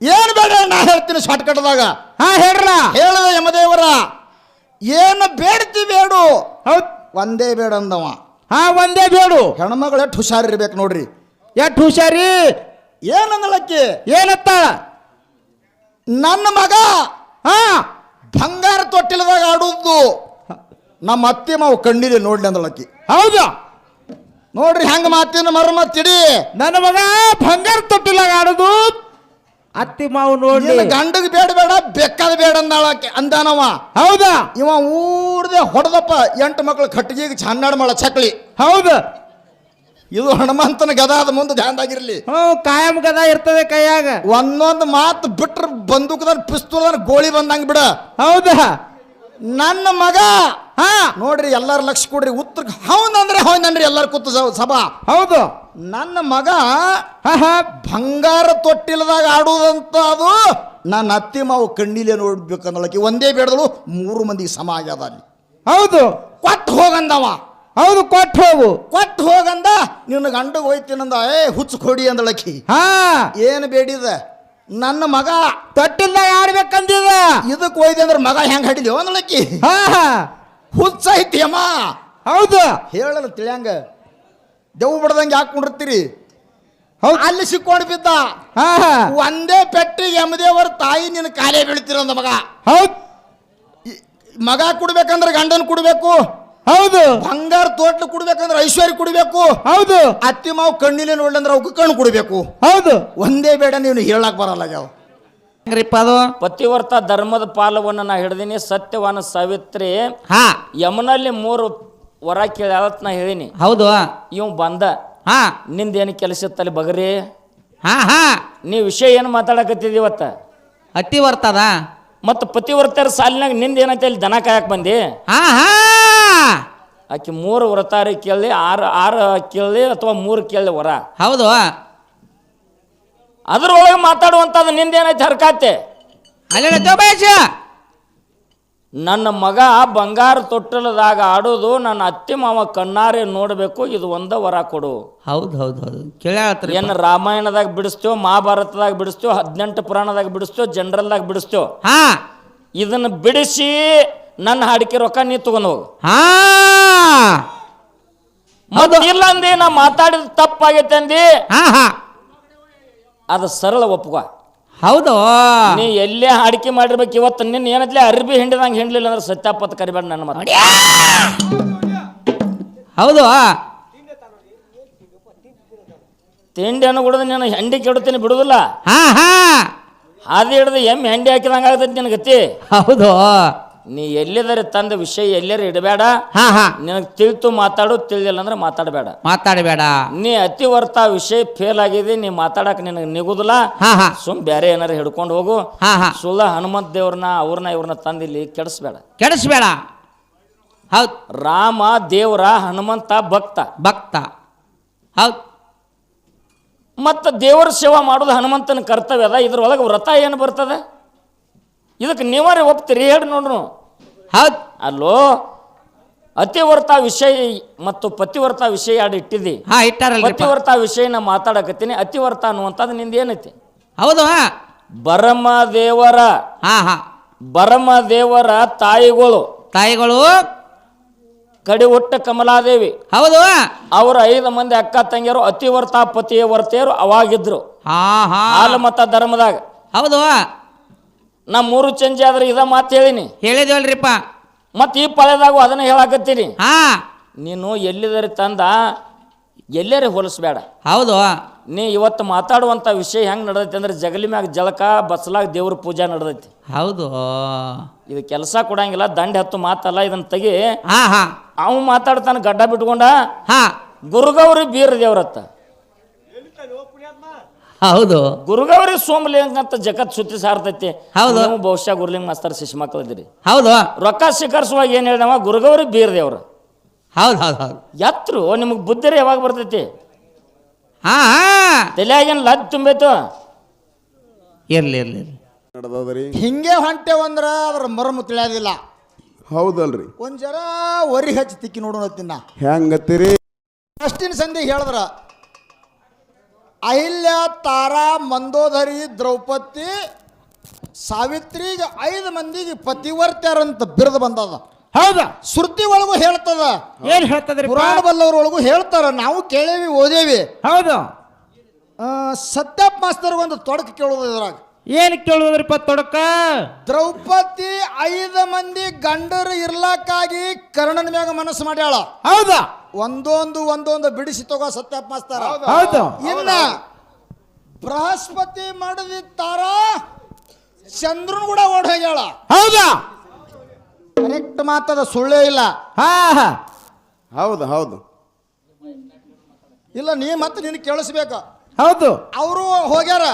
ಏನು ಬೇಡ ನಾ ಹೇಳ್ತೀನಿ ಶಾರ್ಟ್ ಕಟ್ದಾಗ. ಹಾ ಹೇಳ್ರ ಹೇಳದ ಯಮದೇವರ ಏನು ಬೇಡ್ತಿ ಬೇಡು. ಹೌದು ಒಂದೇ ಬೇಡ ಅಂದವ. ಹಾ ಒಂದೇ ಬೇಡು. ಹೆಣ್ಮಗಳು ಎಷ್ಟು ಹುಷಾರಿರ್ಬೇಕು ನೋಡ್ರಿ. ಎಷ್ಟು ಹುಷಾರಿ. ಏನಂದಳಕ್ಕಿ? ಏನತ್ತ? ನನ್ನ ಮಗ ಹಾ ಬಂಗಾರ ತೊಟ್ಟಿಲದಾಗ ಆಡುವುದು ನಮ್ಮ ಅತ್ತೆ ಮಾವು ಕಣ್ಣಿದೆ ನೋಡ್ಲಿ ಅಂದಳಕ್ಕಿ. ಹೌದು ನೋಡ್ರಿ ಹೆಂಗ ಮಾತಿನ ಮರ್ಮ ತಿಡಿ. ನನ್ನ ಮಗ ಬಂಗಾರ ತೊಟ್ಟಿಲಾಗ ಆಡುದು ಅತ್ತಿ ಮಾವು ನೋಡಿ. ಗಂಡಗ್ ಬೇಡ ಬೇಡ ಬೇಕಾದ ಬೇಡ ಅಂದಾಳಕ್ಕೆ ಅಂದಾನವ. ಹೌದಾ ಇವ ಊರ್ದೆ ಹೊಡೆದಪ್ಪ 8 ಮಕ್ಳು ಕಟ್ಟಿಗೆ 12 ಮಳ ಚಕ್ಲಿ. ಹೌದು ಇದು ಹನುಮಂತನ ಗದಾದ ಮುಂದೆ ಧ್ಯಾನದಾಗಿರ್ಲಿ. ಕಾಯಂ ಗದ ಇರ್ತದೆ ಕೈಯಾಗ. ಒಂದೊಂದು ಮಾತು ಬಿಟ್ರ ಬಂದೂಕದ ಪಿಸ್ತೂಲ್ ಗೋಳಿ ಬಂದಂಗ ಬಿಡ. ಹೌದಾ ನನ್ನ ಮಗ ಹಾ ನೋಡ್ರಿ ಎಲ್ಲಾರು ಲಕ್ಷ ಕೊಡ್ರಿ. ಉತ್ತರ ಹೌದಂದ್ರೆ ಹೌದನ್ರಿ ಎಲ್ಲಾರು ಕೂತು ಸಭಾ. ಹೌದು ನನ್ನ ಮಗ ಹಾ ಬಂಗಾರ ತೊಟ್ಟಿಲದಾಗ ಆಡುವುದಂತ ಅದು ನನ್ನ ಅತ್ತಿ ಮಾವು ಕಣ್ಣಿಲೆ ನೋಡ್ಬೇಕಂದಳಕಿ. ಒಂದೇ ಬೇಡದಳು 3 ಮಂದಿಗೆ ಸಮ ಆಗ್ಯದ ಅಲ್ಲಿ. ಹೌದು ಕೊಟ್ಟು ಹೋಗಂದವ. ಹೌದು ಕೊಟ್ಟು ಹೋಗು. ಕೊಟ್ಟು ಹೋಗಂದ. ನಿನ್ನ ಗಂಡಗೆ ಹೋಯ್ತೀನಂದ. ಹುಚ್ಚು ಕೊಡಿ ಅಂದಳಕಿ. ಹಾ ಏನು ಬೇಡಿದ? ನನ್ನ ಮಗ ತೊಟ್ಟಿಲ್ದಾಗ ಆಡ್ಬೇಕಂದಿದ. ಇದಕ್ಕೆ ಹೋಯ್ದೆ ಅಂದ್ರೆ ಮಗ ಹೆಂಗ್ ಹಡಿಲಿ ಅಂದಳಕಿ. ಹಾ ಹುಚ್ಚ ಐತಿ ಅಮ್ಮ. ಹೌದು ಹೇಳಲ್ಲ ತಿಳಿಯಂಗ ದೇವ್ ಬಿಡ್ದಂಗೆ ಯಾಕೆ ಕುಂಡಿರ್ತೀರಿ. ಹೌದು ಅಲ್ಲಿ ಸಿಕ್ಕೊಂಡು ಬಿದ್ದ. ಹಾ ಒಂದೇ ಪೆಟ್ಟಿಗೆ ಯಮದೇವರ ತಾಯಿ ನಿನ್ನ ಕಾಲೇ ಬೀಳ್ತಿರಂದ ಮಗ. ಹೌದು ಮಗ ಕುಡ್ಬೇಕಂದ್ರೆ ಗಂಡನ್ ಕುಡ್ಬೇಕು. ಹೌದು ಬಂಗಾರ ತೋಟ್ಲು ಕುಡ್ಬೇಕಂದ್ರೆ ಐಶ್ವರ್ಯ ಕುಡ್ಬೇಕು. ಹೌದು ಅತ್ತಿ ಮಾವು ಕಣ್ಣಿಲೆ ನೋಡ್ಲಂದ್ರೆ ಅವಕ್ಕೆ ಕಣ್ಣು ಕುಡ್ಬೇಕು. ಹೌದು ಒಂದೇ ಬೇಡ ನೀನು ಹೇಳಕ್ ಬರಲ್ಲ ಯಾವ. ಅದು ಪತಿವ್ರತ ಧರ್ಮದ ಪಾಲವನ್ನು ನಾ ಹಿಡ್ದೀನಿ. ಸತ್ಯವಾನ ಸಾವಿತ್ರಿ ಹಾ ಯಮನಲ್ಲಿ 3 ವರ ಕೇಳಿ ಅವತ್ತು ನಾ ಹೇಳಿನಿ. ಹೌದು ಇವ್ ಬಂದ. ಹಾ ನಿಂದೇನು ಕೆಲಸ ಇತ್ತಲ್ಲಿ ಬಗರಿ. ಹಾ ಹಾ ನೀ ವಿಷಯ ಏನು ಮಾತಾಡಕತ್ತಿದಿ ಇವತ್ತ? ಅತ್ತಿ ಬರ್ತದ. ಮತ್ತು ಪತಿವ್ರತರ ಸಾಲಿನಾಗ ನಿಂದೇನೈತೆ ಅಲ್ಲಿ ದನ ಕಾಯಕ್ ಬಂದಿ. ಹಾ ಹಾ ಆಕೆ 3 ವ್ರತಾರಿ ಕೇಳಿ 6 ಕೇಳಿ ಅಥವಾ 3 ಕೇಳಿ ವರ. ಹೌದು ಅದ್ರೊಳಗೆ ಮಾತಾಡುವಂಥದ್ದು ನಿಂದೇನೈತೆ ಹರ್ಕಾತೆ. ಅಲ್ಲ ಜೋಬೇಶ ನನ್ನ ಮಗ ಬಂಗಾರ ತೊಟ್ಟಲದಾಗ ಆಡೋದು ನನ್ನ ಅತ್ತಿ ಮಾವ ಕಣ್ಣಾರೆ ನೋಡಬೇಕು. ಇದು ಒಂದ ವರ ಕೊಡು. ಹೌದು ಹೌದು ಹೌದು ಕೇಳ. ಏನು ರಾಮಾಯಣದಾಗ ಬಿಡಿಸ್ತೇವೆ, ಮಹಾಭಾರತದಾಗ ಬಿಡಿಸ್ತೇವೆ, 18 ಪುರಾಣದಾಗ ಬಿಡಿಸ್ತೇವೆ, ಜನರಲ್ದಾಗ ಬಿಡಿಸ್ತೇವೆ. ಹಾ ಇದನ್ನು ಬಿಡಿಸಿ ನನ್ನ ಹಾಡಿಕೆ ರೊಕ್ಕ ನೀ ತಗೊಂಡು ಹೋಗು. ಹಾ ಮತ್ತೆ ಇಲ್ಲ ಅಂದಿ ನಾ ಮಾತಾಡಿದ ತಪ್ಪಾಗೈತೆ ಅಂದಿ. ಹಾ ಹಾ ಅದು ಸರಳ ಒಪ್ಪುಗ. ಹೌದು ನೀ ಎಲ್ಲೇ ಹಾಡಿಕೆ ಮಾಡಿರ್ಬೇಕು. ಇವತ್ತು ನಿನ್ನ ಏನತ್ಲೆ ಅರ್ಬಿ ಹಿಂಡಿದಂಗೆ ಹಿಂಡ್ಲಿಲ್ಲ ಅಂದ್ರೆ ಸತ್ಯಾಪತ್ ಕರಿಬೇಡ ನನ್ನ ಮಾತು. ಹೌದು ತಿಂಡಿ ಹಣ್ಣು ಕುಡಿದು ನೀನು ಹೆಂಡಿ ಕೆಡುತ್ತೀನಿ ಬಿಡುದಿಲ್ಲ. ಹಾ ಹಾ ಹಾದಿ ಹಿಡಿದು ಹೆಂಡಿ ಹಾಕಿದಂಗೆ ಆಗ್ತೈತಿ ನಿನ್ ಗತಿ. ಹೌದು ನೀ ಎಲ್ಲಿದರೆ ತಂದ ವಿಷಯ ಎಲ್ಲರೂ ಇಡಬೇಡ. ಹಾ ಹಾ ನಿನಗೆ ತಿಳಿತು ಮಾತಾಡು, ತಿಳಿದಿಲ್ಲ ಅಂದ್ರೆ ಮಾತಾಡಬೇಡ. ಮಾತಾಡಬೇಡ. ನೀ ಅತಿವರ್ತ ವಿಷಯ ಫೇಲ್ ಆಗಿದೆ. ನೀ ಮಾತಾಡಕ್ಕೆ ನಿನಗೆ ನಿಗುದಿಲ್ಲ. ಹಾ ಹಾ ಸುಮ್ ಬೇರೆ ಏನಾರು ಹಿಡ್ಕೊಂಡು ಹೋಗು. ಹಾ ಹಾ ಸುಳ್ಳ ಹನುಮಂತ ದೇವ್ರನ್ನ ಇವ್ರನ್ನ ತಂದಿಲ್ಲಿ ಕೆಡಿಸ್ಬೇಡ. ಕೆಡಿಸ್ಬೇಡ. ಹೌದು ರಾಮ ದೇವರ, ಹನುಮಂತ ಭಕ್ತ. ಭಕ್ತ. ಹೌದು ಮತ್ತು ದೇವರ ಸೇವಾ ಮಾಡೋದು ಹನುಮಂತನ ಕರ್ತವ್ಯ ಅದ. ಇದ್ರೊಳಗೆ ವ್ರತ ಏನು ಬರ್ತದೆ? ಇದಕ್ಕೆ ನೀವರೇ ಒಪ್ತೀರಿ ಹೇಳಿ ನೋಡ್ರು. ಹೌದು ಅಲ್ಲೋ ಅತಿವರ್ತ ವಿಷಯ ಮತ್ತು ಪತಿವರ್ತ ವಿಷಯ ಎರಡು ಇಟ್ಟಿದ್ದಿ. ಹಾ ಇಟ್ಟಾರಲ್ಲ. ಪತಿವರ್ತ ವಿಷಯ ನಾ ಮಾತಾಡಕತ್ತೀನಿ. ಅತಿವರ್ತ ಅನ್ನುವಂಥದ್ದು ನಿಂದ ಏನೈತಿ? ಹೌದು ಬರಮದೇವರ ಹಾ ಹಾ ಬರಮದೇವರ ತಾಯಿಗಳು ತಾಯಿಗಳು ಕಡಿ ಹುಟ್ಟ ಕಮಲಾದೇವಿ. ಹೌದು ಅವರ 5 ಮಂದಿ ಅಕ್ಕ ತಂಗಿಯರು ಅತಿವರ್ತ ಪತಿಯ ವರ್ತೆಯರು ಅವಾಗಿದ್ರು ಹಾ ಹಾ ಹಾಲು ಮತ ಧರ್ಮದಾಗ. ಹೌದು ನಾ 3 ಚೇಂಜ್ ಆದ್ರೆ ಇದ ಮಾತು ಹೇಳಿನಿ. ಹೇಳಿದೇವಲ್ರಿಪ್ಪ. ಮತ್ತು ಈ ಪಳೆದಾಗೂ ಅದನ್ನ ಹೇಳಕತ್ತೀನಿ. ಹಾ ನೀನು ಎಲ್ಲಿದರೆ ತಂದ ಎಲ್ಲರೇ ಹೋಲಿಸ್ಬೇಡ. ಹೌದು ನೀ ಇವತ್ತು ಮಾತಾಡುವಂಥ ವಿಷಯ ಹೆಂಗೆ ನಡೆದೈತಿ ಅಂದ್ರೆ ಜಗಲಿ ಮ್ಯಾಗ ಜಳಕ, ಬಸ್ಲಾಗ ದೇವ್ರ ಪೂಜಾ ನಡೆದೈತಿ. ಹೌದು ಇದು ಕೆಲಸ ಕೊಡಂಗಿಲ್ಲ. ದಂಡ ಹತ್ತು ಮಾತಲ್ಲ. ಇದನ್ನ ತೆಗಿ. ಹಾ ಹಾ ಅವ ಮಾತಾಡ್ತಾನ ಗಡ್ಡ ಬಿಟ್ಕೊಂಡ. ಹಾ ಗುರುಗೌರಿ ಬೀರ ದೇವ್ರತ್ತ. ಹೌದು ಗುರುಗೌರಿ ಸೋಮಲಿಂಗ ಅಂತ ಜಗತ್ ಸುತ್ತಿ ಸಾರ್ತೈತಿ. ಹೌದು. ನೀವು ಬಹುಶಃ ಗುರುಲಿಂಗ ಮಾಸ್ತರ್ ಶಿಶು ಮಕ್ಕಳಿದ್ದೀರಿ. ಹೌದು ರೊಕ್ಕ ಶಿಖರಿಸುವಾಗ ಏನ್ ಹೇಳಿದವ ಗುರುಗೌರಿ ಬೀರ್ದೇವ್ರು ಹೌದು ಹೌದು ಹೌದು ಎತ್ರು ನಿಮಗೆ ಬುದ್ಧಿರಿ ಯಾವಾಗ ಬರ್ತೈತಿ? ಹಾ ಹಾ ತಲೆಯಾಗೇನು ಲದ್ ತುಂಬೈತು? ಇರ್ಲಿ ಇರ್ಲಿ ಇರ್ಲಿ. ನಡೆದದ್ರಿ ಹಿಂಗೆ ಹೊಂಟೇವಂದ್ರ ಅದ್ರ ಮರಮು ತಿಳಿಯೋದಿಲ್ಲ. ಹೌದಲ್ರಿ ಒಂದ್ ಜರ ವರಿ ಹಚ್ಚಿ ತಿಕ್ಕಿ ನೋಡೋಣ ತಿನ್ನ ಹೆಂಗತ್ತೀರಿ? ಫಸ್ಟಿನ ಸಂಧಿಗೆ ಹೇಳಿದ್ರ ಅಹಿಲ್ಯ, ತಾರಾ, ಮಂದೋದರಿ, ದ್ರೌಪದಿ, ಸಾವಿತ್ರಿಗೆ 5 ಮಂದಿಗೆ ಪತಿವರ್ತ್ಯಾರಂತ ಬಿರುದು ಬಂದದ. ಹೌದಾ ಶ್ರುತಿ ಒಳಗೂ ಹೇಳ್ತದ, ಏನ್ ಹೇಳ್ತದ್ರಿ ಪುರಾಣ ಬಲ್ಲವರೊಳಗೂ ಹೇಳ್ತಾರ, ನಾವು ಕೇಳೇವಿ ಓದೇವಿ. ಹೌದು ಸತ್ಯಪ್ಪ ಮಾಸ್ತರ್ ಒಂದು ತೊಡಕ ಕೇಳೋದು ಇದ್ರಾಗ. ಏನ್ ಕೇಳುದ್ರಿಪ್ಪ ತೊಡಕ? ದ್ರೌಪದಿ 5 ಮಂದಿ ಗಂಡರು ಇರ್ಲಕ್ಕಾಗಿ ಕರ್ಣನ ಮ್ಯಾಗ ಮನಸ್ಸು ಮಾಡ್ಯಾಳ. ಹೌದಾ ಒಂದೊಂದು ಬಿಡಿಸಿ ತಗೋ ಸತ್ಯಪ್ಪ ಮಾಸ್ತರ. ಹೌದು ಇನ್ನ ಬೃಹಸ್ಪತಿ ಮಾಡದಿ ತಾರ ಚಂದ್ರನ್ ಕೂಡ ಓಡ್ ಹೋಗ್ಯಾಳ. ಹೌದಾ ಕರೆಕ್ಟ್ ಮಾತದ, ಸುಳ್ಳೇ ಇಲ್ಲ. ಹಾ ಹಾ ಹೌದು ಹೌದು ಇಲ್ಲ ನೀ ಮತ್ತೆ ನಿನ್ ಕೇಳಿಸ್ಬೇಕ. ಹೌದು ಅವರು ಹೋಗ್ಯಾರ,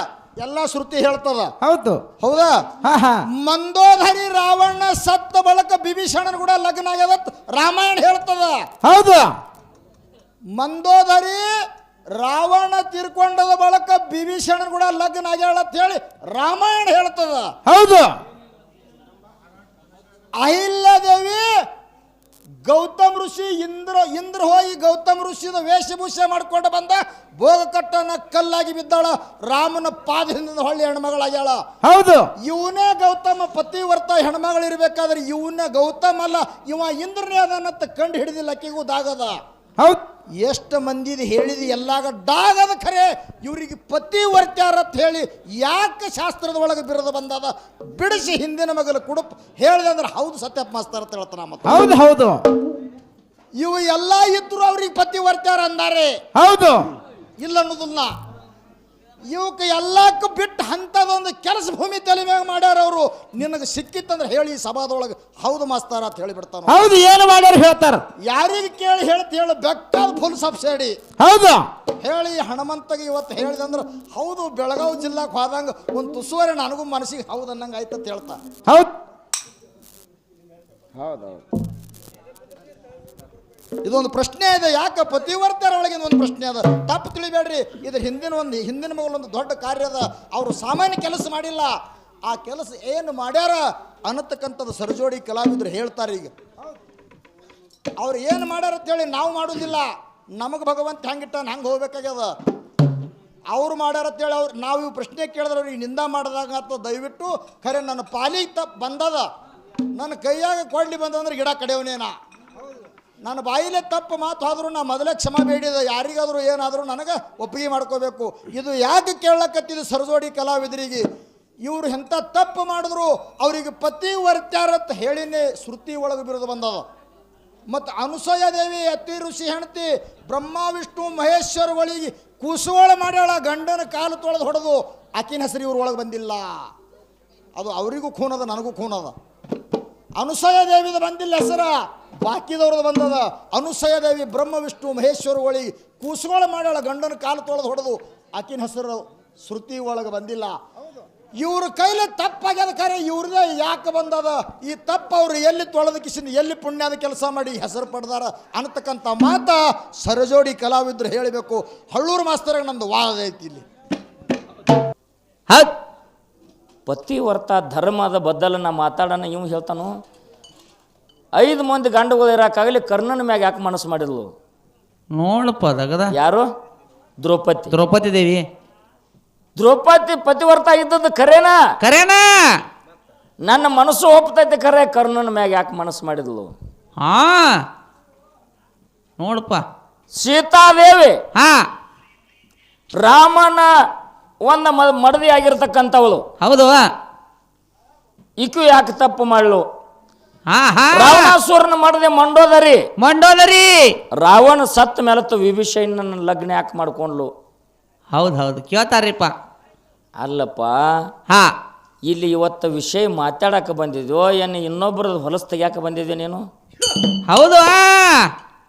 ಎಲ್ಲ ಶ್ರುತಿ ಹೇಳ್ತದ. ಹೌದು ಹೌದಾ? ಹಾ ಹಾ ಮಂದೋದರಿ ರಾವಣ ಸತ್ತ ಬಳಕ ಬಿಭೀಷಣನ್ ಕೂಡ ಲಗ್ನ ಆಗ್ಯದ ರಾಮಾಯಣ ಹೇಳ್ತದ. ಹೌದು ಮಂದೋದರಿ ರಾವಣ ತೀರ್ಕೊಂಡದ ಬಳಕ ಬಿಭೀಷಣನ್ ಕೂಡ ಲಗ್ನ ಆಗ್ಯಾಳ ಅಂತ ಹೇಳಿ ರಾಮಾಯಣ ಹೇಳ್ತದ. ಹೌದು ಅಹಿಲ್ಯಾದೇವಿ ಗೌತಮ್ ಋಷಿ ಇಂದ್ರ ಹೋಗಿ ಗೌತಮ್ ಋಷಿದ ವೇಷಭೂಷೆ ಮಾಡ್ಕೊಂಡು ಬಂದ ಭೋಗಕಟ್ಟನ ಕಲ್ಲಾಗಿ ಬಿದ್ದಾಳ. ರಾಮನ ಪಾದದಿಂದ ಹೊಳ್ಳಿ ಹೆಣ್ಮಗಳಾಗ್ಯಾಳ. ಹೌದು ಇವನೇ ಗೌತಮ ಪತಿವರ್ತ ಹೆಣ್ಮಗಳು ಇರ್ಬೇಕಾದ್ರೆ ಇವನೇ ಗೌತಮ್ ಅಲ್ಲ, ಇವ ಇಂದ್ರನೇ ಅದನ್ನತ್ತ ಕಂಡು ಹಿಡಿದಿಲ್ಲ, ಅಕ್ಕಿಗೂ ದಾಗದ. ಹೌದು ಎಷ್ಟು ಮಂದಿದು ಹೇಳಿದಿ ಎಲ್ಲಾಗ ಡಾಗದ ಖರೆ ಇವ್ರಿಗೆ ಪತಿವರ್ತ್ಯಾರತ್ ಹೇಳಿ ಯಾಕೆ ಶಾಸ್ತ್ರದ ಒಳಗೆ ಬಿರುದು ಬಂದದ ಬಿಡಿಸಿ ಹಿಂದಿನ ಮಗಲು ಕುಡುಪ್ ಹೇಳಿದೆ ಅಂದ್ರೆ ಹೌದು ಸತ್ಯಪ್ಪ ಮಾಸ್ತರ್ ಅಂತ ಹೇಳ್ತಾನ. ಮತ್ತೆ ಹೌದು ಹೌದು ಇವು ಎಲ್ಲ ಇದ್ರು ಅವ್ರಿಗೆ ಪತಿವರ್ತ್ಯಾರ ಅಂದಾರೆ. ಹೌದು ಇಲ್ಲ ಅನ್ನೋದಿಲ್ಲ. ಇವಕ್ಕೆ ಎಲ್ಲಕ್ಕೂ ಬಿಟ್ಟು ಅಂಥದ್ದೊಂದು ಕೆಲಸ ಭೂಮಿ ತಲೆ ಮ್ಯಾಗ ಮಾಡ್ಯಾರ ಅವರು. ನಿನಗೆ ಸಿಕ್ಕಿತ್ತಂದ್ರೆ ಹೇಳಿ ಸಭಾದೊಳಗೆ ಹೌದು ಮಾಸ್ತಾರ ಅಂತ ಹೇಳಿಬಿಡ್ತಾನ. ಹೌದು ಏನು ಮಾಡ್ಯಾರ ಹೇಳ್ತಾರ. ಯಾರಿಗೆ ಕೇಳಿ ಹೇಳಿ ಬೆಕ್ಕಾದ ಫುಲ್ ಸಬ್ಸಿಡಿ ಹೌದು ಹೇಳಿ ಹನುಮಂತಗೆ ಇವತ್ತು ಹೇಳಿದಂದ್ರೆ ಹೌದು ಬೆಳಗಾವಿ ಜಿಲ್ಲಾಕ್ಕೆ ಹೋದಂಗೆ ಒಂದು ತುಸುವರೆ ನನಗೂ ಮನಸ್ಸಿಗೆ ಹೌದು ಅನ್ನಂಗೆ ಆಯ್ತು ಅಂತ ಹೇಳ್ತಾ. ಹೌದು ಹೌದೌದು ಇದೊಂದು ಪ್ರಶ್ನೆ ಇದೆ, ಯಾಕೆ ಪತಿವರ್ತ್ಯರ ಒಳಗಿನ ಒಂದು ಪ್ರಶ್ನೆ ಅದ. ತಪ್ಪು ತಿಳಿಬೇಡ್ರಿ, ಇದ್ರ ಹಿಂದಿನ ಮಗಳೊಂದು ದೊಡ್ಡ ಕಾರ್ಯ ಅದ. ಅವರು ಸಾಮಾನ್ಯ ಕೆಲಸ ಮಾಡಿಲ್ಲ, ಆ ಕೆಲಸ ಏನು ಮಾಡ್ಯಾರ ಅನ್ನತಕ್ಕಂಥದ್ದು ಸರಜೋಡಿ ಕಲಾವಿದರು ಹೇಳ್ತಾರೆ. ಈಗ ಅವ್ರು ಏನು ಮಾಡ್ಯಾರ ಅಂತೇಳಿ ನಾವು ಮಾಡೋದಿಲ್ಲ, ನಮಗೆ ಭಗವಂತ ಹೆಂಗಿಟ್ಟಾನ ಹಂಗೆ ಹೋಗ್ಬೇಕಾಗ್ಯದ. ಅವ್ರು ಮಾಡ್ಯಾರ ಅಂತೇಳಿ ನಾವು ಇವು ಪ್ರಶ್ನೆ ಕೇಳಿದ್ರೆ ಅವ್ರಿಗೆ ನಿಂದ ಮಾಡಿದಾಗ ಅಥವಾ ದಯವಿಟ್ಟು ಖರೆ ನನ್ನ ಪಾಲಿಗೆ ತಪ್ಪು ಬಂದದ, ನನ್ನ ಕೈಯಾಗ ಕೊಡ್ಲಿ ಬಂದಂದ್ರೆ ಗಿಡ ಕಡೆಯವನೇನ. ನನ್ನ ಬಾಯಿಲೆ ತಪ್ಪು ಮಾತು ಆದರೂ ನಾ ಮೊದಲೇ ಕ್ಷಮಾ ಬೇಡಿದ. ಯಾರಿಗಾದರೂ ಏನಾದರೂ ನನಗೆ ಒಪ್ಪಿಗೆ ಮಾಡ್ಕೋಬೇಕು. ಇದು ಯಾಕೆ ಕೇಳಕತ್ತಿದ್ದು ಸರಜೋಡಿ ಕಲಾವಿದರಿಗೆ, ಇವರು ಎಂಥ ತಪ್ಪು ಮಾಡಿದ್ರು ಅವರಿಗೆ ಪತಿವರ್ತ್ಯಾರತ್ ಹೇಳಿನೇ ಶ್ರುತಿ ಒಳಗೆ ಬಿರುದು ಬಂದದ. ಮತ್ತು ಅನುಸೂಯಾದೇವಿ ಅತ್ತಿ ಋಷಿ ಹೆಂಡತಿ ಬ್ರಹ್ಮ ವಿಷ್ಣು ಮಹೇಶ್ವರಗಳಿಗೆ ಕುಸುವಳ ಮಾಡ್ಯಾಳ, ಗಂಡನ ಕಾಲು ತೊಳೆದು ಹೊಡೆದು. ಆಕಿನ ಹೆಸರು ಇವ್ರ ಒಳಗೆ ಬಂದಿಲ್ಲ. ಅದು ಅವರಿಗೂ ಖೂನದ, ನನಗೂ ಖೂನದ. ಅನುಸೂಯಾದೇವಿದ ಬಂದಿಲ್ಲ ಹೆಸರ, ಬಾಕಿದವ್ರದ್ದು ಬಂದದ. ಅನುಸೂಯಾದೇವಿ ಬ್ರಹ್ಮ ವಿಷ್ಣು ಮಹೇಶ್ವರಗಳಿಗೆ ಕೂಸುಗಳ ಮಾಡ್ಯಾಳ, ಗಂಡನ ಕಾಲು ತೊಳೆದು ಹೊಡೆದು. ಆಕಿನ ಹೆಸರು ಶ್ರುತಿ ಒಳಗೆ ಬಂದಿಲ್ಲ. ಇವ್ರ ಕೈಲಿ ತಪ್ಪಾಗ್ಯದ ಖರೆ ಇವ್ರದೇ ಯಾಕೆ ಬಂದದ? ಈ ತಪ್ಪು ಅವ್ರು ಎಲ್ಲಿ ತೊಳೆದ ಕಿಸಿನ ಎಲ್ಲಿ ಪುಣ್ಯದ ಕೆಲಸ ಮಾಡಿ ಹೆಸರು ಪಡೆದಾರ ಅನ್ನತಕ್ಕಂಥ ಮಾತ ಸರಜೋಡಿ ಕಲಾವಿದರು ಹೇಳಬೇಕು. ಹಳ್ಳೂರು ಮಾಸ್ತರಾಗ ನಮ್ದು ವಾದ ಐತಿ ಇಲ್ಲಿ. ಹೌದು ಪತಿವರ್ತ ಧರ್ಮದ ಬದ್ದಲ ನಾ ಮಾತಾಡೋಣ. ಇವ್ ಹೇಳ್ತಾನು 5 ಮಂದಿ ಗಂಡುಗಳು ಇರೋಕ್ಕಾಗಲಿ ಕರ್ಣನ ಮ್ಯಾಗ ಯಾಕೆ ಮನಸ್ಸು ಮಾಡಿದ್ಲು? ನೋಡಪ್ಪ ದಗದ. ಯಾರು? ದ್ರೌಪದಿ. ದ್ರೌಪದಿ ದೇವಿ. ದ್ರೌಪದಿ ಪತಿವರ್ತ ಇದ್ದದ್ದು ಖರೇನಾ? ಕರೇನಾ? ನನ್ನ ಮನಸ್ಸು ಒಪ್ತೈತೆ ಖರೆ, ಕರ್ಣನ ಮ್ಯಾಗ ಯಾಕೆ ಮನಸ್ಸು ಮಾಡಿದ್ಲು? ಹಾ ನೋಡಪ್ಪ. ಸೀತಾದೇವಿ ಹಾ ರಾಮನ ಒಂದು ಮಡದಿ ಆಗಿರ್ತಕ್ಕಂಥವಳು. ಹೌದು. ಈಕು ಯಾಕೆ ತಪ್ಪು ಮಾಡಲು? ಹಾ ಹಾ ರಾವಣಾಸುರನ ಮಡದಿ ಮಂಡೋದರಿ. ಮಂಡೋದರಿ ರಾವಣ ಸತ್ತ ಮೇಲತ್ತು ವಿಭೀಷಣನ ಲಗ್ನ ಯಾಕೆ ಮಾಡ್ಕೊಂಡ್ಲು? ಹೌದು ಹೌದು ಕೇಳ್ತಾರ್ರಿಪ್ಪ. ಅಲ್ಲಪ್ಪ, ಹಾ ಇಲ್ಲಿ ಇವತ್ತು ವಿಷಯ ಮಾತಾಡಕ್ಕೆ ಬಂದಿದ್ಯೋ ಏನು ಇನ್ನೊಬ್ಬರದ್ದು ಹೊಲಸು ತೆಗ್ಯಾಕೆ ಬಂದಿದ್ದೆ ನೀನು? ಹೌದು.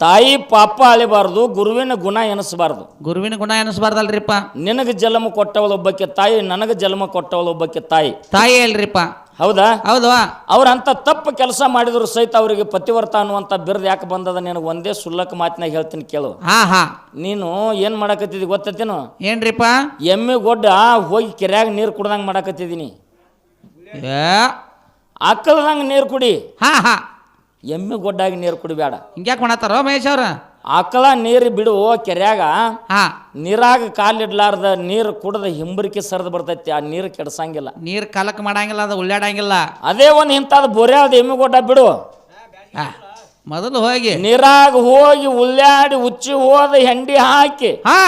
ತಾಯಿ ಪಾಪ ಅಳಿಬಾರ್ದು, ಗುರುವಿನ ಗುಣ ಎನಿಸಬಾರ್ದು. ಗುರುವಿನ ಗುಣ ಎನಿಸ್ಬಾರ್ದಲ್ರಿಪ್ಪ. ನಿನಗೆ ಜನ್ಮ ಕೊಟ್ಟವಳೊಬ್ಬಕ್ಕೆ ತಾಯಿ, ನನಗೆ ಜನ್ಮ ಕೊಟ್ಟವಳೊಬ್ಬಕ್ಕೆ ತಾಯಿ. ತಾಯಿ ಅಲ್ರಿಪ್ಪ. ಹೌದಾ? ಹೌದು. ಅವ್ರಂತ ತಪ್ಪು ಕೆಲಸ ಮಾಡಿದ್ರು ಸಹಿತ ಅವರಿಗೆ ಪತಿವರ್ತ ಅನ್ನುವಂಥ ಬಿರುದು ಯಾಕೆ ಬಂದದ ನಿನಗೆ ಒಂದೇ ಸುಳ್ಳಕ ಮಾತಿನಾಗ ಹೇಳ್ತೀನಿ ಕೇಳು. ಹಾ ಹಾ. ನೀನು ಏನು ಮಾಡಕತ್ತಿದಿ ಗೊತ್ತೇನು? ಏನ್ರಿಪ್ಪ? ಎಮ್ಮೆ ಗೊಡ್ಡ ಹೋಗಿ ಕೆರೆಯಾಗ ನೀರು ಕುಡ್ದಂಗೆ ಮಾಡಕತ್ತಿದ್ದೀನಿ. ಆಕಳದಂಗೆ ನೀರು ಕುಡಿ. ಹಾ ಹಾ. ಎಮ್ಮೆ ಗೊಡ್ಡಾಗಿ ನೀರು ಕುಡಿಬೇಡ. ಹಿಂಗ್ಯಾಕೆ ಮಾಡತ್ತಾರೋ ಮಹೇಶ್ ಅವ್ರ? ಆಕಳ ನೀರು ಬಿಡು ಕೆರ್ಯಾಗ. ಹಾ. ನೀರಾಗ ಕಾಲಿಡ್ಲಾರ್ದ ನೀರು ಕುಡ್ದ ಹಿಂಬರಿಕೆ ಸರಿದು ಬರ್ತೈತಿ. ಆ ನೀರು ಕೆಡ್ಸಂಗಿಲ್ಲ, ನೀರು ಕಲಕ್ ಮಾಡಂಗಿಲ್ಲ, ಅದು ಉಳ್ಳಾಡಂಗಿಲ್ಲ. ಅದೇ ಒಂದು ಇಂಥದ್ದು ಬೋರ್ಯಾದ ಎಮ್ಮೆ ಗೊಡ್ಡ ಬಿಡು. ಮೊದಲು ಹೋಗಿ ನೀರಾಗ ಹೋಗಿ ಉಳ್ಳಾಡಿ ಉಚ್ಚಿ ಹೋದ ಹೆಂಡಿ ಹಾಕಿ ಹಾ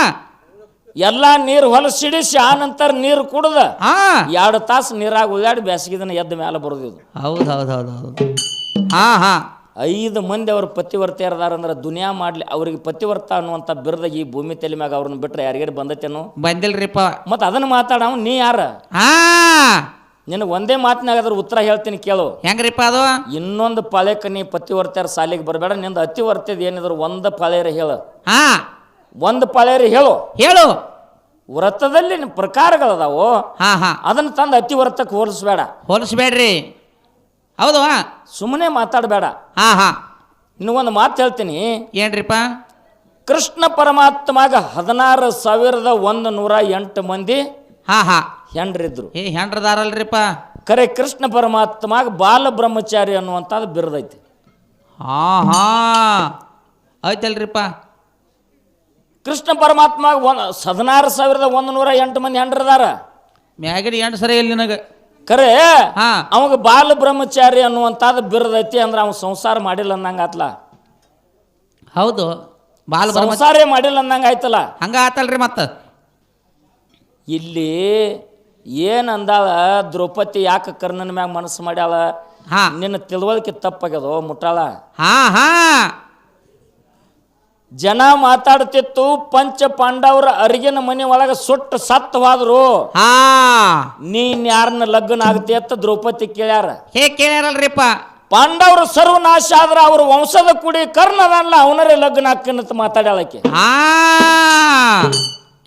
ಎಲ್ಲ ನೀರು ಹೊಲಸಿಡಿಸಿ ಆ ನಂತರ ನೀರು ಕುಡ್ದ 2 ತಾಸು ನೀರಾಗ ಉಳ್ಳಾಡಿ ಬೇಸಿಗೆದನ್ನ ಎದ್ದ ಮೇಲೆ ಬರೋದು. ಹೌದು ಹೌದು ಹೌದು ಹೌದು. ಹಾ ಹಾ. 5 ಮಂದಿ ಅವ್ರ ಪತಿವರ್ತ ಇರದಾರಂದ್ರೆ ದುನಿಯಾ ಮಾಡ್ಲಿ ಅವ್ರಿಗೆ ಪತಿವರ್ತ ಅನ್ನುವಂಥ ಬಿರುದ ಈ ಭೂಮಿ ತಲೆ ಮ್ಯಾಗ ಅವ್ರನ್ನ ಬಿಟ್ರೆ ಯಾರಿಗಾರು ಬಂದೈತೇನು? ಬಂದಿಲ್ರಿಪ್ಪ. ಮತ್ತೆ ಅದನ್ನ ಮಾತಾಡ ನೀ ಯಾರ? ನಿನಗೆ ಒಂದೇ ಮಾತಿನಾಗ ಅದ್ರ ಉತ್ತರ ಹೇಳ್ತೀನಿ ಕೇಳು. ಹೆಂಗ್ರಿಪ್ಪ ಅದು? ಇನ್ನೊಂದು ಪಾಳ್ಯಕ್ಕೆ ನೀ ಪತಿವರ್ತರ ಸಾಲಿಗೆ ಬರಬೇಡ. ನಿಂದ ಅತಿವರ್ತದ ಏನಿದ್ರು ಒಂದು ಪಾಳ್ಯರ ಹೇಳು. ಹಾ, ಒಂದು ಪಾಳ್ಯರ ಹೇಳು. ಹೇಳು. ವ್ರತದಲ್ಲಿ ಪ್ರಕಾರಗಳದಾವು. ಹಾ ಹಾ. ಅದನ್ನ ತಂದು ಅತಿವರ್ತಕ್ಕೆ ಹೋಲಿಸ್ಬೇಡ. ಹೋಲಿಸ್ಬೇಡ್ರಿ. ಹೌದು. ಸುಮ್ಮನೆ ಮಾತಾಡಬೇಡ. ಹಾ ಹಾ. ಇನ್ನು ಒಂದು ಮಾತು ಹೇಳ್ತೀನಿ. ಏನ್ರಿಪ್ಪ? ಕೃಷ್ಣ ಪರಮಾತ್ಮಾಗ 16,108 ಮಂದಿ ಹಾ ಹಾ ಹೆಂಡ್ರಿದ್ರು. ಹೆಂಡ್ರದಾರಲ್ರಿಪ್ಪ. ಖರೆ ಕೃಷ್ಣ ಪರಮಾತ್ಮಾಗ ಬಾಲ ಬ್ರಹ್ಮಚಾರಿ ಅನ್ನುವಂಥದ್ದು ಬಿರುದೈತಿ. ಹಾ ಹಾ ಆಯ್ತಲ್ರಿಪ್ಪ. ಕೃಷ್ಣ ಪರಮಾತ್ಮಾಗ 16,108 ಮಂದಿ ಹೆಂಡ್ರದಾರ. ಮ್ಯಾಗಿನ 8 ಸರಿ ಇಲ್ಲ ನಿನಗೆ. ಖರೆ ಹಾ. ಅವಾಗ ಬಾಲ ಬ್ರಹ್ಮಚಾರಿ ಅನ್ನುವಂಥದ್ದು ಬಿರುದೈತಿ. ಅಂದ್ರೆ ಅವ್ನು ಸಂಸಾರ ಮಾಡಿಲ್ಲ ಅನ್ನಂಗ ಆತ್ಲ. ಹೌದು. ಬಾಲ ಸಂಸಾರೇ ಮಾಡಿಲ್ಲ ಅನ್ನಂಗ ಆಯ್ತಲ್ಲ. ಹಂಗ ಆತಲ್ರಿ. ಮತ್ತ ಇಲ್ಲಿ ಏನ್ ಅಂದಾಳ ದ್ರೌಪದಿ, ಯಾಕೆ ಕರ್ಣನ ಮ್ಯಾಗ ಮನಸ್ಸು ಮಾಡ್ಯಾಳ? ಹಾ. ನಿನ್ನ ತಿಳುವಳಿಕೆ ತಪ್ಪಾಗ್ಯದೋ ಮುಟ್ಟಾಳ. ಹಾ ಹಾ. ಜನ ಮಾತಾಡ್ತಿತ್ತು ಪಂಚ ಪಾಂಡವರ ಅರಿಗಿನ ಮನೆ ಒಳಗ ಸುಟ್ಟು ಸತ್ತು ಹೋದ್ರು. ಹಾ. ನೀನ್ ಯಾರನ್ನ ಲಗ್ನ ಆಗತಿ ಅಂತ ದ್ರೌಪದಿ ಕೇಳ್ಯಾರ. ಕೇಳ್ಯಾರಲ್ರಿಪ್ಪ. ಪಾಂಡವರು ಸರ್ವನಾಶ ಆದ್ರ ಅವ್ರ ವಂಶದ ಕುಡಿ ಕರ್ಣದಲ್ಲ ಅವನರೇ ಲಗ್ನ ಹಾಕಂತ ಮಾತಾಡ್ಯಾಳಕ್ಕೆ. ಹಾ.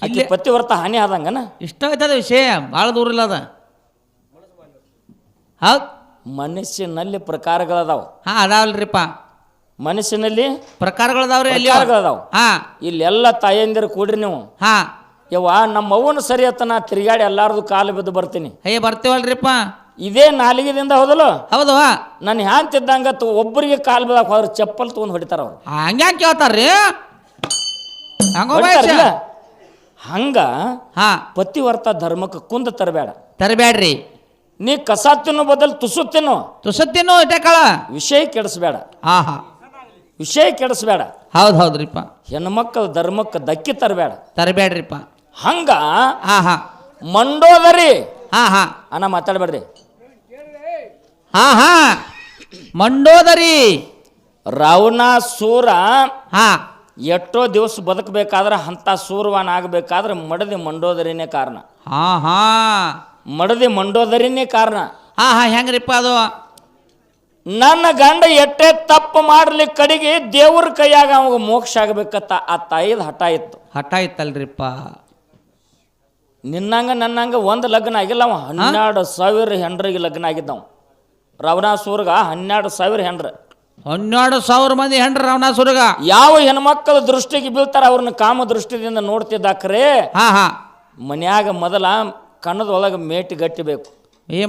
ಆಕೆ ಪತಿವ್ರತ ಹಾನಿ ಆದಂಗನ. ಇಷ್ಟ ಆಯ್ತದ ವಿಷಯ, ಭಾಳ ದೂರ ಇಲ್ಲ ಅದ. ಹೌದು. ಮನಸ್ಸಿನಲ್ಲಿ ಪ್ರಕಾರಗಳದಾವ. ಹಾ ಅದಾವಲ್ರಿಪ್ಪ. ಮನಸ್ಸಿನಲ್ಲಿ ಪ್ರಕಾರಗಳದಾವ್ರಿ. ಪ್ರಕಾರಗಳದಾವ. ಹಾ. ಇಲ್ಲೆಲ್ಲ ತಾಯಂದಿರು ಕೂಡ್ರಿ ನೀವು. ಹಾ. ಯವ್ವ ನಮ್ಮ ಅವ್ವನ ಸರಿ ಆತ ನಾ ತಿರುಗಾಡಿ ಎಲ್ಲಾರ್ದು ಕಾಲು ಬಿದ್ದು ಬರ್ತೀನಿ. ಬರ್ತೀವಲ್ರಿಪ್ಪ. ಇದೇ ನಾಲಿಗೆದಿಂದ ಹೌದಲ್ಲ. ಹೌದು. ನಾನು ಹ್ಯಾಂತಿದ್ದಂಗ ಒಬ್ಬರಿಗೆ ಕಾಲು ಬಿದ್ದಾಕ ಹೋದ್ರೆ ಚಪ್ಪಲ್ ತಗೊಂಡು ಹೊಡಿತಾರ ಅವ್ರು. ಹಂಗ್ಯಾಕೆ ಕೇಳ್ತಾರ್ರಿ? ಹಂಗ ಹಾ. ಪತಿವರ್ತ ಧರ್ಮಕ್ಕೆ ಕುಂದ ತರಬೇಡ. ತರಬೇಡ್ರಿ. ನೀ ಕಸ ತಿನ್ನೋ ಬದಲು ತುಸು ತಿನ್ನು. ತುಸತ್ತಿನೋ ಇಟಕಳ. ವಿಷಯ ಕೆಡಿಸ್ಬೇಡ. ಹಾ ಹಾ. ವಿಷಯ ಕೆಡಿಸ್ಬೇಡ. ಹೌದು ಹೌದ್ರಿಪ್ಪ. ಹೆಣ್ಮಕ್ಕಳ ಧರ್ಮಕ್ಕೆ ಧಕ್ಕಿ ತರಬೇಡ. ತರಬೇಡ್ರಿಪ್ಪ. ಹಂಗ ಹಾ ಹಾ. ಮಂಡೋದರಿ. ಹಾ ಹಾ. ಅಣ್ಣ ಮಾತಾಡ್ಬೇಡ್ರಿ. ಹಾ ಹಾ. ಮಂಡೋದರಿ. ರಾವಣಾಸುರ ಹಾ. ಎಷ್ಟೋ ದಿವಸ ಬದುಕಬೇಕಾದ್ರೆ ಅಂಥ ಸೂರ್ವಾನ ಆಗಬೇಕಾದ್ರೆ ಮಡದಿ ಮಂಡೋದರಿನೇ ಕಾರಣ. ಹಾ ಹಾ. ಮಡದಿ ಮಂಡೋದರಿನೇ ಕಾರಣ. ಹಾ ಹಾ. ಹೆಂಗ್ರಿಪ್ಪ ಅದು? ನನ್ನ ಗಂಡ ಎಟ್ಟೇ ತಪ್ಪು ಮಾಡ್ಲಿ ಕಡೆಗೆ ದೇವ್ರ ಕೈಯಾಗ ಅವಾಗ ಮೋಕ್ಷ ಆಗಬೇಕತ್ತ ಆ ತಾಯಿದ ಹಠ ಇತ್ತು. ಹಠ ಇತ್ತಲ್ರಿಪ್ಪ. ನಿನ್ನಂಗ ನನ್ನಂಗ ಒಂದು ಲಗ್ನ ಆಗಿಲ್ಲ. ಅವ 12,000 ಹೆಂಡ್ರಿಗೆ ಲಗ್ನ ಆಗಿದ್ದವ. ರಾವಣಾಸುರ್ಗ 12,000 ಹೆಂಡ್ರ. 12,000 ಮಂದಿ ಹೆಂಡ್ರ ರಾವಣಾಸುರಗ. ಯಾವ ಹೆಣ್ಮಕ್ಕಳ ದೃಷ್ಟಿಗೆ ಬೀಳ್ತಾರ ಅವ್ರನ್ನ ಕಾಮ ದೃಷ್ಟಿದಿಂದ ನೋಡ್ತಿದ್ದಾಕ್ರೆ. ಹಾ ಹಾ. ಮನ್ಯಾಗ ಮೊದಲ ಕಣ್ಣದೊಳಗೆ ಮೇಟಿ ಗಟ್ಟಿಬೇಕು.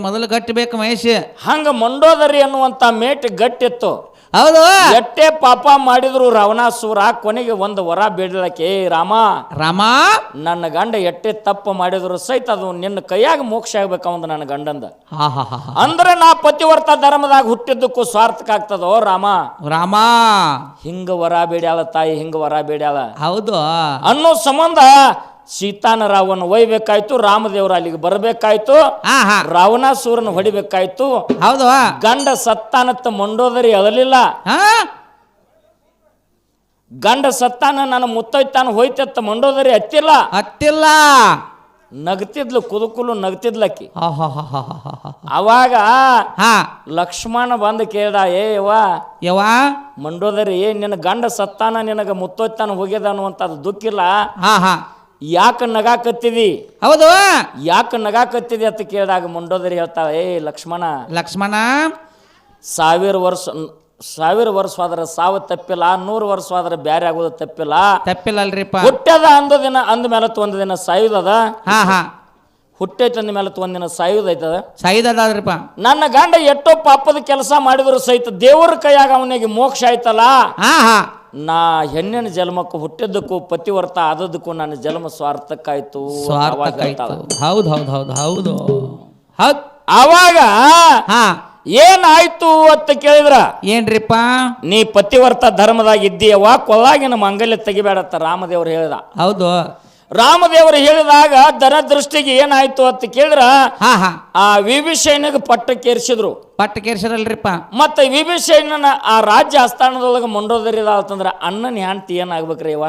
ಮೊದಲು ಗಟ್ಟಿಬೇಕು ಮಹೇಶ್. ಹಂಗ ಮಂಡೋದರಿ ಅನ್ನುವಂತ ಮೇಟಿ ಗಟ್ಟಿತ್ತು. ಹೌದು. ಎಟ್ಟೆ ಪಾಪ ಮಾಡಿದ್ರು ರಾವಣಾಸುರ ಕೊನೆಗೆ ಒಂದು ವರ ಬೇಡಲಕ್ಕೆ. ರಾಮ ರಾಮ, ನನ್ನ ಗಂಡ ಎಟ್ಟೆ ತಪ್ಪು ಮಾಡಿದ್ರು ಸಹಿತ ಅದು ನಿನ್ನ ಕೈಯಾಗ ಮೋಕ್ಷ ಆಗ್ಬೇಕ ಒಂದು ನನ್ನ ಗಂಡಂದ. ಅಂದ್ರೆ ನಾ ಪತಿವರ್ತ ಧರ್ಮದಾಗ ಹುಟ್ಟಿದ್ದಕ್ಕೂ ಸ್ವಾರ್ಥಕ ಆಗ್ತದೋ ರಾಮ. ರಾಮ ಹಿಂಗ ವರ ಬೇಡ್ಯಾಳ ತಾಯಿ, ಹಿಂಗ ವರ ಬೇಡ್ಯಾಳ. ಹೌದು ಅನ್ನೋ ಸಂಬಂಧ ಸೀತಾನ ರಾವಣ ಒಯ್ಬೇಕಾಯ್ತು. ರಾಮದೇವ್ರ ಅಲ್ಲಿಗೆ ಬರಬೇಕಾಯ್ತು. ರಾವಣಾಸುರನ ಹೊಡಿಬೇಕಾಯ್ತು. ಹೌದು. ಗಂಡ ಸತ್ತಾನತ್ತ ಮಂಡೋದರಿ ಅಳಲಿಲ್ಲ. ಗಂಡ ಸತ್ತಾನ ನನ್ನ ಮುತ್ತೈತಾನ ಹೋಯ್ತತ್ತ ಮಂಡೋದರಿ ಹತ್ತಿಲ್ಲ. ನಗ್ತಿದ್ಲು, ಕುದುಕುಲು ನಗ್ತಿದ್ಲಕ್ಕಿ. ಆಹಾಹಾಹಾಹಾಹಾ. ಅವಾಗ ಹಾ ಲಕ್ಷ್ಮಣ ಬಂದು ಕೇಳ್ದ, ಏ ಯವ್ವ ಮಂಡೋದರಿ, ನಿನ್ನ ಗಂಡ ಸತ್ತಾನ, ನಿನಗ ಮುತ್ತೊತ್ತಾನ ಹೋಗ್ಯದ ಅನ್ನುವಂಥದ್ದು ದುಃಖಿಲ್ಲ, ಹಾ ಹಾ ಯಾಕೆ ನಗಾಕತ್ತಿದಿ, ಹೌದು ಯಾಕೆ ನಗಾಕತ್ತಿದಿ ಅಂತ ಕೇಳಿದಾಗ ಮಂಡೋದರಿ ಹೇಳ್ತಾಳೆ, ಏ ಲಕ್ಷ್ಮಣ, ಲಕ್ಷ್ಮಣ 1000 ವರ್ಷ ಆದ್ರೆ ಸಾವು ತಪ್ಪಿಲ್ಲ, 100 ವರ್ಷ ಆದ್ರೆ ಬ್ಯಾರೆ ಆಗೋದು ತಪ್ಪಿಲ್ಲ. ತಪ್ಪಿಲ್ಲಲ್ರಿಪ್ಪ. ಹುಟ್ಟ್ಯದ ಅಂದ ಮೇಲೆ ಒಂದ್ ದಿನ ಸಾಯುದದ, ಹಾ ಹಾ ಹುಟ್ಟೈತೆ ಅಂದ ಮೇಲೆ ಒಂದ್ ದಿನ ಸಾಯುದೈತದ. ಸಾಯುದಲ್ರಿಪ್ಪ. ನನ್ನ ಗಂಡ ಎಷ್ಟೋ ಪಾಪದ ಕೆಲಸ ಮಾಡಿದ್ರು ಸಹಿತ ದೇವರ ಕೈಯಾಗ ಅವನಿಗೆ ಮೋಕ್ಷ ಆಯ್ತಲ್ಲ, ಹಾ ಹಾ ನಾ ಹೆಣ್ಣಿನ ಜನ್ಮಕ್ಕೂ ಹುಟ್ಟಿದ್ದಕ್ಕೂ ಪತಿವರ್ತ ಆದದ್ದಕ್ಕೂ ನನ್ನ ಜನ್ಮ ಸ್ವಾರ್ಥಕ್ಕಾಯ್ತು. ಸ್ವಾರ್ಥಕ್ಕಾಯ್ತು. ಹೌದು ಹೌದು ಹೌದು ಹೌದು ಹೌದು. ಅವಾಗ ಹಾ ಏನಾಯ್ತು ಅಂತ ಕೇಳಿದ್ರ, ಏನ್ರಿಪ್ಪ, ನೀ ಪತಿವರ್ತ ಧರ್ಮದಾಗ ಇದ್ದೀಯವ, ಕೊಲ್ಲಾಗಿನ ಮಂಗಲ್ಯ ತೆಗಿಬೇಡತ್ತ ರಾಮದೇವ್ರು ಹೇಳಿದ. ಹೌದು ರಾಮದೇವರು ಹೇಳಿದಾಗ ದರ ದೃಷ್ಟಿಗೆ ಏನಾಯ್ತು ಅಂತ ಕೇಳಿದ್ರ, ಹಾ ಹಾ ಆ ವಿಭೀಷಣಗೆ ಪಟ್ಟಕ್ಕೇರಿಸಿದ್ರು. ಪಟ್ಟಕೇರ್ಸರಲ್ರಿಪ್ಪ. ಮತ್ತೆ ವಿಭೀಷಣನ ಆ ರಾಜ್ಯ ಆಸ್ಥಾನದೊಳಗೆ ಮಂಡೋದರಿದ ಅಂತಂದ್ರ ಅಣ್ಣನ ಹೆಂಡತಿ ಏನಾಗ್ಬೇಕ್ರಿ ಇವ,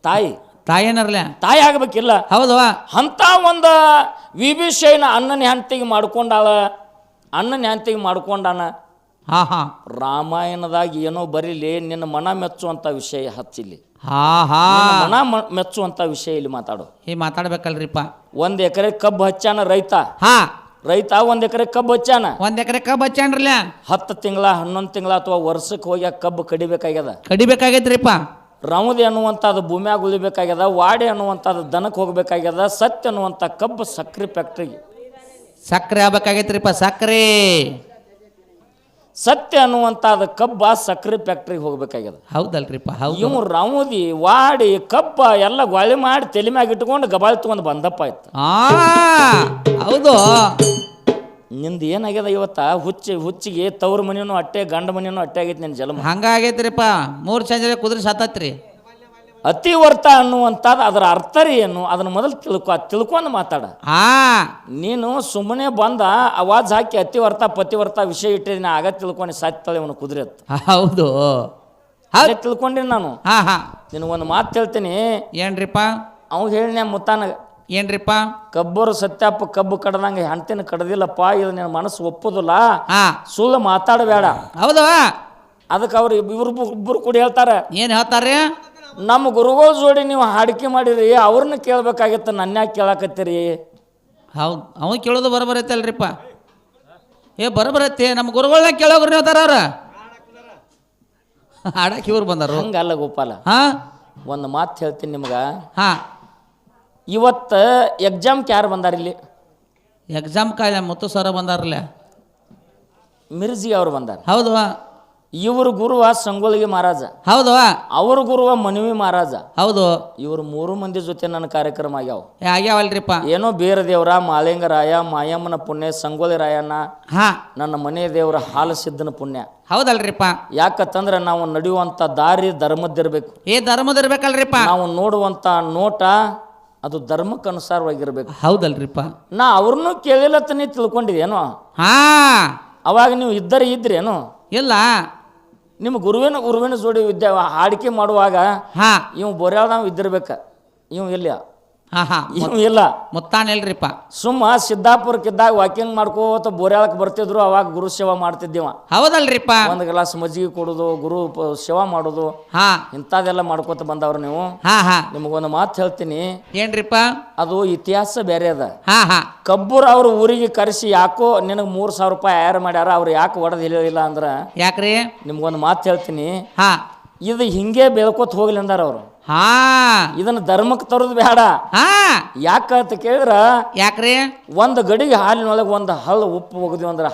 ತಾಯಿ ತಾಯೇನರ್ಲೆ ತಾಯಿ ಆಗ್ಬೇಕಿಲ್ಲ. ಹೌದು ಅಂತ ಒಂದು ವಿಭೀಷಣ ಅಣ್ಣನ ಹೆಂಡತಿಗೆ ಮಾಡ್ಕೊಂಡಾನ. ಹಾ ಹಾ ರಾಮಾಯಣದಾಗ ಏನೋ ಬರೀಲಿ, ನಿನ್ನ ಮನ ಮೆಚ್ಚುವಂತ ವಿಷಯ ಹಚ್ಚಿಲ್ಲಿ, ಹಾ ಹಾ ಮನ ಮೆಚ್ಚುವಂತ ವಿಷಯ ಇಲ್ಲಿ ಮಾತಾಡು. ಈ ಮಾತಾಡ್ಬೇಕಲ್ರಿಪ್ಪ. 1 ಎಕರೆ ಕಬ್ಬು ಹಚ್ಚಾನ ರೈತ. ಹಾ 1 ಎಕರೆ ಕಬ್ಬು ಹಚ್ಚಾನ. 1 ಎಕರೆ ಕಬ್ಬು ಹಚ್ಚಾನ್ರಲ್ಲ. 10 ತಿಂಗಳ 11 ತಿಂಗಳ ಅಥವಾ ವರ್ಷಕ್ಕೆ ಹೋಗಿ ಕಬ್ಬು ಕಡಿಬೇಕಾಗ್ಯದ. ಕಡಿಬೇಕಾಗೈತ್ರಿಪ್ಪ. ರೌದಿ ಅನ್ನುವಂಥದ್ದು ಭೂಮ್ಯಾಗ ಉಳಿಬೇಕಾಗ್ಯದ, ವಾಡೆ ಅನ್ನುವಂಥದ್ದು ದನಕ್ಕೆ ಹೋಗ್ಬೇಕಾಗ್ಯದ, ಸತ್ಯ ಅನ್ನುವಂಥ ಕಬ್ಬು ಸಕ್ರೆ ಫ್ಯಾಕ್ಟ್ರಿಗೆ ಸಕ್ಕರೆ ಆಗ್ಬೇಕಾಗೈತ್ರಿಪ್ಪ. ಸಕ್ಕರೆ ಸತ್ಯ ಅನ್ನುವಂಥದ್ದು ಕಬ್ಬ ಸಕ್ರೆ ಫ್ಯಾಕ್ಟ್ರಿಗೆ ಹೋಗ್ಬೇಕಾಗ್ಯದ. ಹೌದಲ್ರಿಪ್ಪ. ಹೌದು. ಇವು ರೌದಿ ವಾಡಿ ಕಬ್ಬ ಎಲ್ಲ ಗೊಳೆ ಮಾಡಿ ತಲೆ ಮ್ಯಾಗ ಇಟ್ಕೊಂಡು ಗಬಾಳಿ ತಗೊಂಡು ಬಂದಪ್ಪ ಆಯ್ತು. ಹೌದು. ನಿಂದು ಏನಾಗ್ಯದ ಇವತ್ತ, ಹುಚ್ಚಿಗೆ ತವ್ರ ಮನೆಯೂ ಅಟ್ಟೆ, ಗಂಡ ಮನೆಯೂ ಅಟ್ಟೆ ಆಗೈತಿ ನಿನ್ನ ಜನ್ಮ. ಹಂಗಾಗೈತ್ರಿಪ್ಪ. 3 ಸಂಜೆ ಕುದುರೆ ಸತ್ತತ್ರಿ. ಅತಿವರ್ತ ಅನ್ನುವಂಥದ್ದು ಅದರ ಅರ್ಥ ಏನು, ಅದನ್ನ ಮೊದಲು ತಿಳ್ಕೊಂಡು ಮಾತಾಡ. ನೀನು ಸುಮ್ಮನೆ ಬಂದ ಅವಾಜ್ ಹಾಕಿ ಅತಿವರ್ತ ಪತಿವರ್ತ ವಿಷಯ ಇಟ್ಟಿದ್ದೀನಿ, ಆಗ ತಿಳ್ಕೊಂಡು ಸಾಯ್ತಾಳೆ ಅವನು ಕುದುರೆ ಅತ್ತ. ಹೌದು ತಿಳ್ಕೊಂಡಿನಿ ನಾನು. ನಿನಗೊಂದು ಮಾತು ಹೇಳ್ತೀನಿ. ಏನ್ರಿಪ್ಪ? ಅವ್ ಹೇಳಿನ ಮುತ್ತಾನ. ಏನ್ರಿಪ್ಪ? ಕಬ್ಬರು ಸತ್ಯಪ್ಪ ಕಬ್ಬು ಕಡ್ದಂಗೆ ಹೆಂಡ್ತಿನ ಕಡ್ದಿಲ್ಲಪ್ಪ, ಇದು ನಿನ್ನ ಮನಸ್ಸು ಒಪ್ಪುದಿಲ್ಲ, ಸುಳ್ಳು ಮಾತಾಡಬೇಡ. ಹೌದು. ಅದಕ್ಕೆ ಅವ್ರು ಇಬ್ಬರು ಕೂಡಿ ಹೇಳ್ತಾರೆ. ಏನ್ ಹೇಳ್ತಾರೆ? ನಮ್ಮ ಗುರುಗಳ ಜೋಡಿ ನೀವು ಹಾಡಿಕೆ ಮಾಡಿರಿ, ಅವ್ರನ್ನ ಕೇಳ್ಬೇಕಾಗಿತ್ತು, ನನ್ನ ಯಾಕೆ ಕೇಳಾಕತ್ತೀರಿ? ಹೌದು, ಅವ ಕೇಳೋದು ಬರಬರೈತಲ್ರಿಪ್ಪ. ಬರಬರೈತಿ. ನಮ್ಮ ಗುರುಗಳನ್ನ ಕೇಳೋಗ್ರಿ ಹೇಳ್ತಾರ ಅವ್ರ. ಹಾಡಕ್ಕೆ ಇವ್ರು ಬಂದಾರ. ಹಂಗಲ್ಲ ಗೋಪಾಲ. ಒಂದು ಮಾತು ಹೇಳ್ತೀನಿ ನಿಮ್ಗ. ಇವತ್ತು ಎಕ್ಸಾಮ್ಗೆ ಯಾರು ಬಂದಾರ ಇಲ್ಲಿ? ಎಕ್ಸಾಮ್ ಕಾಲ ಮುತ್ತು ಸರ ಬಂದಾರಲ್ಲ, ಮಿರ್ಜಿ ಅವ್ರು ಬಂದಾರ. ಹೌದು. ಇವರು ಗುರುವ ಸಂಗೊಳ್ಳಿಗೆ ಮಹಾರಾಜ. ಹೌದು. ಅವ್ರ ಗುರುವ ಮನವಿ ಮಹಾರಾಜ. ಹೌದು. ಇವರು 3 ಮಂದಿ ಜೊತೆ ನನ್ನ ಕಾರ್ಯಕ್ರಮ ಆಗ್ಯಾವ. ಆಗ್ಯಾವಲ್ರಿಪ್ಪ. ಏನೋ ಬೇರೆ ದೇವರ ಮಾಲಿಂಗರಾಯ, ಮಾಯಮ್ಮನ ಪುಣ್ಯ, ಸಂಗೊಳ್ಳಿ ರಾಯಣ್ಣ, ನನ್ನ ಮನೆ ದೇವರ ಹಾಲು ಸಿದ್ದನ ಪುಣ್ಯ. ಹೌದಲ್ರಿಪ್ಪ. ಯಾಕಂತಂದ್ರೆ ನಾವು ನಡೆಯುವಂತ ದಾರಿ ಧರ್ಮದ್ದಿರ್ಬೇಕು. ಧರ್ಮದಿರ್ಬೇಕಲ್ರಿಪ್ಪ. ನಾವು ನೋಡುವಂತ ನೋಟ ಅದು ಧರ್ಮಕ್ಕೆ ಅನುಸಾರವಾಗಿರ್ಬೇಕು. ಹೌದಲ್ರಿಪ್ಪ. ನಾ ಅವ್ರನ್ನೂ ಕೇಳಿಲ್ಲತ್ತ ನೀ ತಿಳ್ಕೊಂಡಿದೇನೋ? ಅವಾಗ ನೀವು ಇದ್ರೇನು? ಇಲ್ಲ. ನಿಮ್ಮ ಗುರುವಿನ ಜೋಡಿ ಹಾಡಿಕೆ ಮಾಡುವಾಗ ಇವ್ ಬೋರ್ಯಾಳ್ದಾವ್ ಇದ್ದಿರ್ಬೇಕ, ಇವ್ ಇಲ್ಲ. ಇಲ್ಲ ಮುತ್ತಾನ ಇಲ್ರಿಪ್ಪ. ಸುಮ್ಮ ಸಿದ್ದಾಪುರಕ್ಕಿದ್ದಾಗ ವಾಕಿಂಗ್ ಮಾಡ್ಕೋತ ಬೋರ್ಯಾಳಕ್ ಬರ್ತಿದ್ರು, ಅವಾಗ ಗುರು ಸೇವಾ ಮಾಡ್ತಿದ್ದೀವ. ಹೌದಲ್ರಿಪ್ಪ. 1 ಗ್ಲಾಸ್ ಮಜ್ಜಿಗೆ ಕೊಡೋದು, ಗುರು ಸೇವಾ ಮಾಡೋದು, ಇಂಥದೆಲ್ಲ ಮಾಡ್ಕೋತ ಬಂದವ್ರು ನೀವು. ನಿಮಗೊಂದು ಮಾತು ಹೇಳ್ತೀನಿ. ಏನ್ರಿಪ್ಪ? ಅದು ಇತಿಹಾಸ ಬೇರೆ ಅದ. ಕಬ್ಬೂರ್ ಅವ್ರ ಊರಿಗೆ ಕರೆಸಿ ಯಾಕೋ ನಿನಗೆ 3,000 ರೂಪಾಯಿ ಆಯರ್ ಮಾಡ್ಯಾರ, ಅವ್ರು ಯಾಕೆ ಒಡದ್ ಹೇಳಿಲ್ಲ ಅಂದ್ರ, ಯಾಕ್ರಿ ನಿಮ್ಗೊಂದು ಮಾತು ಹೇಳ್ತೀನಿ. ಇದು ಹಿಂಗೆ ಬೆಳ್ಕೋತ ಹೋಗ್ಲಿ ಅಂದಾರ ಅವ್ರು. ಇದನ್ನ ಧರ್ಮಕ್ಕೆ ತರೋದು ಬೇಡ. ಯಾಕಂತ ಕೇಳಿದ್ರ, ಯಾಕ್ರಿ ಒಂದು ಗಡಿಗೆ ಹಾಲಿನೊಳಗೆ ಒಂದು ಹಳ್ಳ ಉಪ್ಪು ಹೋಗಿದ್ವಿ ಅಂದ್ರೆ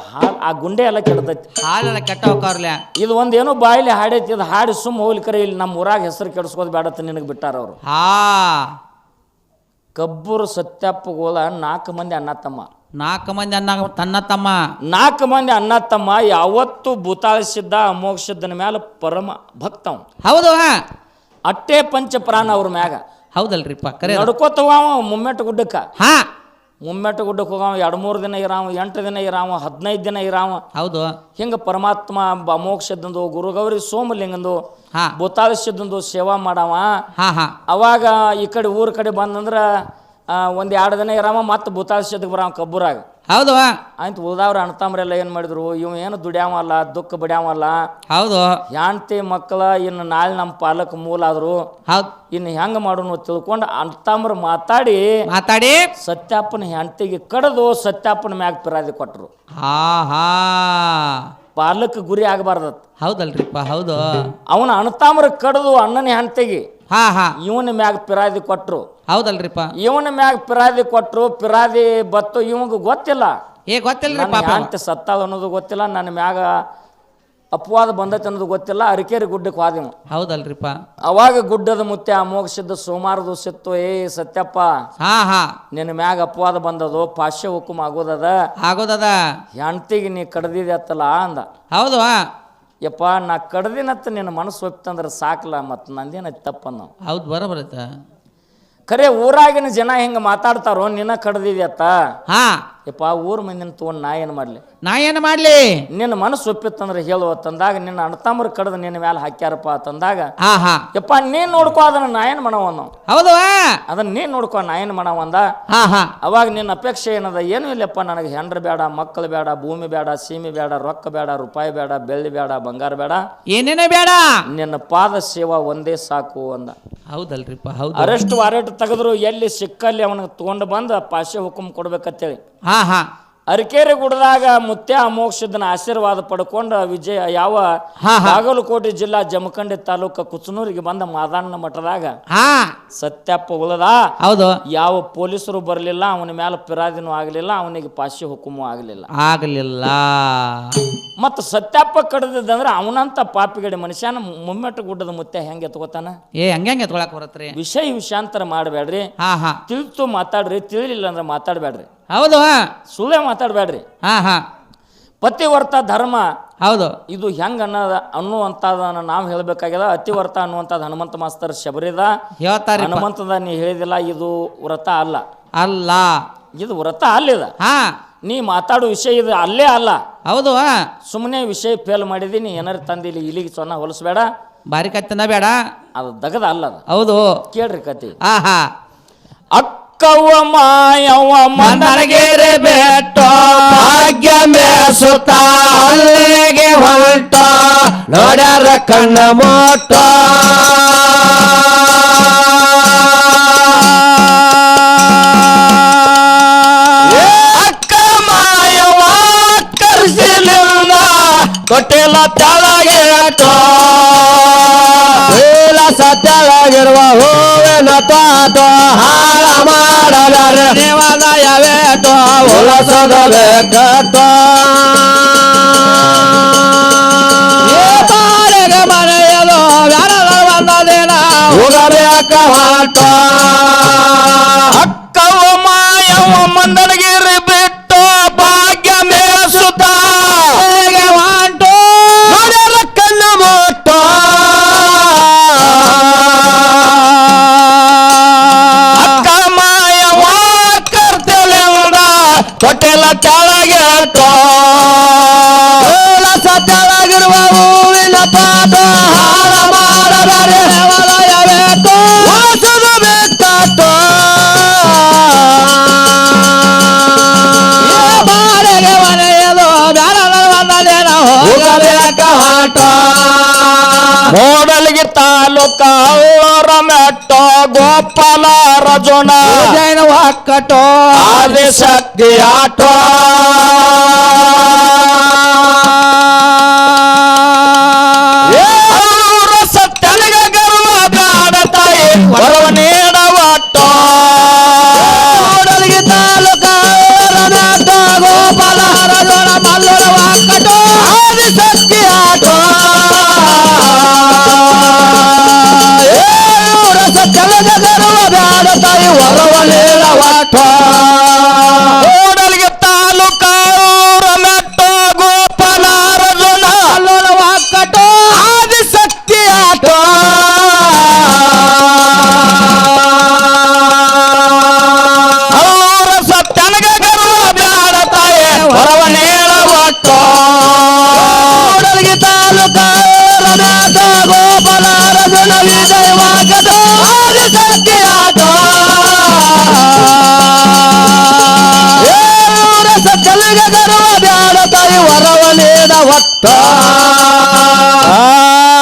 ಆ ಗುಂಡೆ ಎಲ್ಲ ಕೆಡ್ತೈತಿ, ಹಾಲೆಲ್ಲ ಕೆಟ್ಟ ಹೋಗ್ತಾವ್ರಲ್ಲ. ಇದು ಒಂದೇನೋ ಬಾಯಿಲಿ ಹಾಡೈತಿ, ಇದು ಹಾಡಿ ಸುಮ್ಮ ಹೋಗ್ಲಿಕ್ಕರೆ ಇಲ್ಲಿ ನಮ್ಮ ಊರಾಗ ಹೆಸರು ಕೆಡಿಸ್ಕೋದು ಬೇಡತ್ತ ನಿನಗೆ ಬಿಟ್ಟಾರ ಅವರು. ಕಬ್ಬೂರು ಸತ್ಯಪ್ಪಗೋಳ 4 ಮಂದಿ ಅಣ್ಣ ತಮ್ಮ. 4 ಮಂದಿ ತನ್ನ ತಮ್ಮ. 4 ಮಂದಿ ಅಣ್ಣ ತಮ್ಮ. ಯಾವತ್ತು ಭೂತಾಳಿಸಿದ್ದ ಅಮೋಘ ಸಿದ್ದನ ಮ್ಯಾಲ ಪರಮ ಭಕ್ತವ್. ಹೌದು. ಅಟ್ಟೆ ಪಂಚ ಪ್ರಾಣ ಅವ್ರ ಮ್ಯಾಗ. ಹೌದಲ್ರಿಪ್ಪ. ನಡ್ಕೋತ ಮುಮ್ಮೆಟ್ಟು ಗುಡ್ಡಕ್ಕ. ಮುಮ್ಮೆಟ್ಟು ಗುಡ್ಡಕ್ಕೆ ಹೋಗಾವ, 2-3 ದಿನ ಇರಾವ, 8 ದಿನ ಇರಾವ, 15 ದಿನ ಇರಾವ. ಹೌದು. ಹಿಂಗ ಪರಮಾತ್ಮ ಅಮೋಘ ಸಿದ್ದಂದು, ಗುರುಗೌರಿ ಸೋಮಲಿಂಗಂದು, ಭೂತಾಳಿ ಸಿದ್ದಂದು ಸೇವಾ ಮಾಡವ. ಅವಾಗ ಈ ಕಡೆ ಊರ ಕಡೆ ಬಂದಂದ್ರ ಒಂದು 2 ದಿನ ಇರಾಮ ಮತ್ತೆ ಭೂತಾಳಶದಕ್ಕೆ ಬರ ಕಬ್ಬೂರಾಗ. ಹೌದು ಆಯ್ತು ಉಳ್ದವ್ರ ಅಣ್ಣತಮ್ಮರೆಲ್ಲ ಏನು ಮಾಡಿದ್ರು, ಇವ್ ಏನು ದುಡ್ಯಾವಲ್ಲ, ದುಃಖ ಬಿಡ್ಯಾವಲ್ಲ, ಹೌದು ಹೆಂಡ್ತಿ ಮಕ್ಕಳ ಇನ್ನು ನಾಳೆ ನಮ್ಮ ಪಾಲಕ್ ಮೂಲ ಆದ್ರು, ಹೌದು ಇನ್ನು ಹೆಂಗೆ ಮಾಡೋನು ತಿಳ್ಕೊಂಡು ಅಣ್ಣತಮ್ಮರು ಮಾತಾಡಿ ಸತ್ಯಪ್ಪನ ಹೆಂಡ್ತಿಗೆ ಕಡ್ದು ಸತ್ಯಪ್ಪನ ಮ್ಯಾಗ ಪಿರಾದಿ ಕೊಟ್ಟರು. ಹಾ ಹಾ ಪಾಲಕ್ ಗುರಿ ಆಗಬಾರ್ದತ್. ಹೌದಲ್ರಿಪ್ಪ ಹೌದು. ಅವನ ಅಣ್ಣತಮ್ಮರ ಕಡ್ದು ಅಣ್ಣನ ಹೆಂಡ್ತಿಗೆ ಹಾ ಹಾ ಇವನ ಮ್ಯಾಗ ಪಿರಾದಿ ಕೊಟ್ರು. ಹೌದಲ್ರಿಪ್ಪ ಇವನ ಮ್ಯಾಗ ಪಿರಾದಿ ಕೊಟ್ರು. ಪಿರಾದಿ ಬತ್ತು ಇವಂಗ ಗೊತ್ತಿಲ್ಲ, ಗೊತ್ತಿಲ್ರಿ ಪಾಪ ಹೆಂಡ್ತಿ ಸತ್ತಾಳ ಅನ್ನೋದು ಗೊತ್ತಿಲ್ಲ, ನನ್ನ ಮ್ಯಾಗ ಅಪವಾದ ಬಂದೈತೆ ಅನ್ನೋದು ಗೊತ್ತಿಲ್ಲ. ಅರಿಕೇರಿ ಗುಡ್ಡಕ್ಕೆ ಹೋದೆವು. ಹೌದಲ್ರಿಪ್ಪ. ಅವಾಗ ಗುಡ್ಡದ ಮುತ್ತೆ ಅಮೋಘಸಿದ್ದ ಸೋಮಾರ ದಿವಸಿತ್ತು. ಸತ್ಯಪ್ಪ, ಹಾ ಹಾ ನಿನ್ನ ಮ್ಯಾಗ ಅಪವಾದ ಬಂದದು, ಪಾಶ್ಯ ಹುಕುಮ್ ಆಗೋದದ, ಹೆಂಡ್ತಿಗೆ ನೀ ಕಡ್ದಿದೆ ಅತ್ತಲ್ಲ ಅಂದ. ಹೌದು ಯಪ್ಪ, ನಾ ಕಡ್ದಿನತ್ತ ನಿನ್ನ ಮನಸ್ಸು ಒಪ್ತಂದ್ರೆ ಸಾಕಲ್ಲ, ಮತ್ತು ನಂದೇನೈತಿ ತಪ್ಪನ್ನ. ಹೌದು ಬರೋಬರತ್ತ. ಖರೆ ಊರಾಗಿನ ಜನ ಹಿಂಗೆ ಮಾತಾಡ್ತಾರೋ, ನಿನ್ನ ಕಡ್ದಿದ್ಯತ್ತ. ಹಾ ಯಪ್ಪ, ಊರ್ ಮಂದಿನ ತೊಗೊಂಡು ನಾ ಏನು ಮಾಡಲಿ, ನಿನ್ನ ಮನಸ್ಸು ಒಪ್ಪಿತ್ತಂದ್ರೆ ಹೇಳುವ ತಂದಾಗ, ನಿನ್ನ ಅಣ್ಣತಮ್ಮರು ಕಡ್ದು ನಿನ್ನ ಮ್ಯಾಲ ಹಾಕ್ಯಾರಪ್ಪ ತಂದಾಗ, ಯಪ್ಪ ನೀನ್ ನೋಡ್ಕೋ, ಅದನ್ನ ನಾ ಏನು ಮಾಡವನು. ಹೌದು ಅದನ್ನ ನೀನ್ ನೋಡ್ಕೋ, ನಾ ಏನು ಮಾಡವಂದ. ಅವಾಗ ನಿನ್ನ ಅಪೇಕ್ಷೆ ಏನದ? ಏನು ಇಲ್ಲಪ್ಪ, ನನಗೆ ಹೆಂಡ್ರ ಬೇಡ, ಮಕ್ಕಳು ಬೇಡ, ಭೂಮಿ ಬೇಡ, ಸೀಮೆ ಬೇಡ, ರೊಕ್ಕ ಬೇಡ, ರೂಪಾಯಿ ಬೇಡ, ಬೆಳ್ಳಿ ಬೇಡ, ಬಂಗಾರ ಬೇಡ, ಏನೇನೇ ಬೇಡ, ನಿನ್ನ ಪಾದ ಸೇವಾ ಒಂದೇ ಸಾಕು ಅಂದ. ಹೌದಲ್ರಿಪ್ಪ ಹೌದು. ಅರೆಸ್ಟ್ ವಾರೆಂಟ್ ತೆಗೆದ್ರು, ಎಲ್ಲಿ ಸಿಕ್ಕಲ್ಲಿ ಅವನಿಗೆ ತಗೊಂಡು ಬಂದು ಪಾಶ್ಯ ಹುಕುಮ್ ಕೊಡ್ಬೇಕಂತೇಳಿ ಅರಕೇರಿ ಗುಡ್ದಾಗ ಮುತ್ಯ ಅಮೋಘಸಿದ್ದನ ಆಶೀರ್ವಾದ ಪಡ್ಕೊಂಡು ಬಾಗಲಕೋಟೆ ಜಿಲ್ಲಾ ಜಮಖಂಡಿ ತಾಲೂಕ ಕುಚನೂರಿಗೆ ಬಂದ ಮಾದಾನ ಮಠದಾಗ ಸತ್ಯಪ್ಪ ಉಳದ. ಹೌದು, ಯಾವ ಪೊಲೀಸರು ಬರಲಿಲ್ಲ, ಅವನ ಮೇಲೆ ಪಿರಾದಿನೂ ಆಗಲಿಲ್ಲ, ಅವನಿಗೆ ಪಾಶ್ಯ ಹುಕುಮು ಆಗಲಿಲ್ಲ. ಮತ್ತ ಸತ್ಯಪ್ಪ ಕಡ್ದಿದ್ದಂದ್ರೆ ಅವನಂತ ಪಾಪಿಗಡಿ ಮನುಷ್ಯನ ಮುಮ್ಮೆಟ್ಟು ಗುಡ್ಡದ ಮುತ್ಯ ಹೆಂಗೆ ಎತ್ಕೋತಾನ? ಹಂಗೆ ಎತ್ಕೊಳಕ್ ಬರತ್ರಿ. ವಿಷಯ ವಿಷಾಂತರ ಮಾಡಬೇಡ್ರಿ, ತಿಳಿತು ಮಾತಾಡ್ರಿ, ತಿಳಿಲಿಲ್ಲ ಅಂದ್ರೆ ಮಾತಾಡ್ಬೇಡ್ರಿ. ಹೌದು, ಸುಳ್ಳೆ ಮಾತಾಡ್ಬೇಡ್ರಿ. ಪತಿವರ್ತ ಧರ್ಮ ಹೌದು, ಇದು ಹೆಂಗ ಅನ್ನುವಂಥದ್ದನ್ನ ನಾವು ಹೇಳಬೇಕಾಗ್ಯದ. ಅತಿವರ್ತ ಅನ್ನುವಂಥದ್ದು ಹನುಮಂತ ಮಾಸ್ತರ್ ಶಬರಿದ ಹೇಳ್ತಾರೆ. ಹನುಮಂತದ ನೀ ಹೇಳಿದಿಲ್ಲ, ಇದು ವ್ರತ ಅಲ್ಲ, ಅಲ್ಲ ಇದು ವ್ರತ ಅಲ್ಲಿದ. ನೀ ಮಾತಾಡೋ ವಿಷಯ ಇದು ಅಲ್ಲೇ ಅಲ್ಲ. ಹೌದು, ಸುಮ್ಮನೆ ವಿಷಯ ಫೇಲ್ ಮಾಡಿದೀನಿ, ಏನಾರು ತಂದಿಲ್ಲಿ ಇಲ್ಲಿಗೆ ಸೊನ್ನ ಹೊಲಸಬೇಡ, ಬಾರಿ ಕತ್ತಿನ ಬೇಡ, ಅದು ದಗದ ಅಲ್ಲ. ಹೌದು, ಕೇಳ್ರಿ ಕತಿ. ಅಕ್ಕವ್ವ ಮಾಯವ್ವ ಮನಗೇರೆ ಬೆಟ್ಟ ಭಾಗ್ಯ ಮೇಸುತ್ತ ಅಲ್ಲಿಗೆ ಹೊರಟ ನೋಡ್ಯಾರ ಕಣ್ಣ ಮೋಟ. ಅಕ್ಕ ಮಾಯವ್ವ ಕರ್ಸಿಲಿಂದ ಕೊಟ್ಟಿಲ್ಲ ತೆಳಗೆ ಸತ್ಯವಾಗಿರುವ ಹೂವಿನ ತಾತ ಹಾಳ ಮಾಡಲಾರ ದೇವಾಲಯವೇಟೋ ಉಲಸದ ಬೇಕಟ್ಟ. ಬಾಳೆಗೆ ಮನೆಯದು ವ್ಯಾರದ ಬಂದದೇನ ಹೋಗಬೇಕ ಹೊರಟ. ಅಕ್ಕವ್ವ ಮಾಯವ್ವ ಮಂದನಗಿರಿ ಬಿಟ್ಟು ಭಾಗ್ಯ ಮೇಸುತ್ತ ಹೊಂಟು ನೋಡ್ಯಾರ ಕಣ್ಣ ಮೋಟ. ಕೊಟ್ಟಿಲ್ಲ ತೆಳಗೆ ಸತ್ಯವಾಗಿರುವ ಹೂವಿನ ಪಾದ ಹಾಳ ಮಾಡಲಾರೆ ದೇವಾಲಯವೇಟೋ ಉಳಿಸದು ಬೇಕಟ್ಟು. ಬಾಳೆಗೆ ಮನೆಯದು ಬ್ಯಾರದ ಬಂದದೇನ ಹೋಗಬೇಕ ಹೊರಟ. ಮೂಡಲ್ಗಿ ತಾಲೂಕ ಅವರ ಮೆಟ್ಟ ಗೋಪಾಲ ರಜೋಣ ಜೈನ ಒಕ್ಕಟೋ ಆದಿಶಕ್ತಿ ಆಟೋ. ಸತ್ಯನಿಗ ಗರ್ವ ಬ್ಯಾಡ ತಾಯಿ ವರವ ನೀಡವಟ್ಟೋ. ಮೂಡಲ್ಗಿ ತಾಲೂಕ ಅವರ ಮೆಟ್ಟ ಗೋಪಾಲ ರಜೋಣ ಮಲ್ಲೂರ ಒಕ್ಕಟೋ ಆದಿಶಕ್ತಿ ಆಟೋ. ಸತ್ಯನಿಗ ಗರ್ವ ಬ್ಯಾಡ ತಾಯಿ ವರವ ನೀಡವಟ್ಟ. ಮೂಡಲ್ಗಿ ತಾಲೂಕ ಅವರ ಮೆಟ್ಟ ಗೋಪಾಲ ರಜೋಣ ಮಲ್ಲೂರ ಒಕ್ಕಟೋ ಆದಿಶಕ್ತಿ ಆಟೋ. ಅವರ ಸತ್ಯನಿಗ ಗರ್ವ ಬ್ಯಾಡ ತಾಯಿ ವರವ ನೀಡವಟ್ಟೋ. ಮೂಡಲ್ಗಿ ತಾಲೂಕ ರಮೇಶ ಗೋಪಾಲ ರಜನ ವಿಜಯ ವಾಕಟೋ ಆದಿಶಕ್ತಿ ಆಟೋ. ತ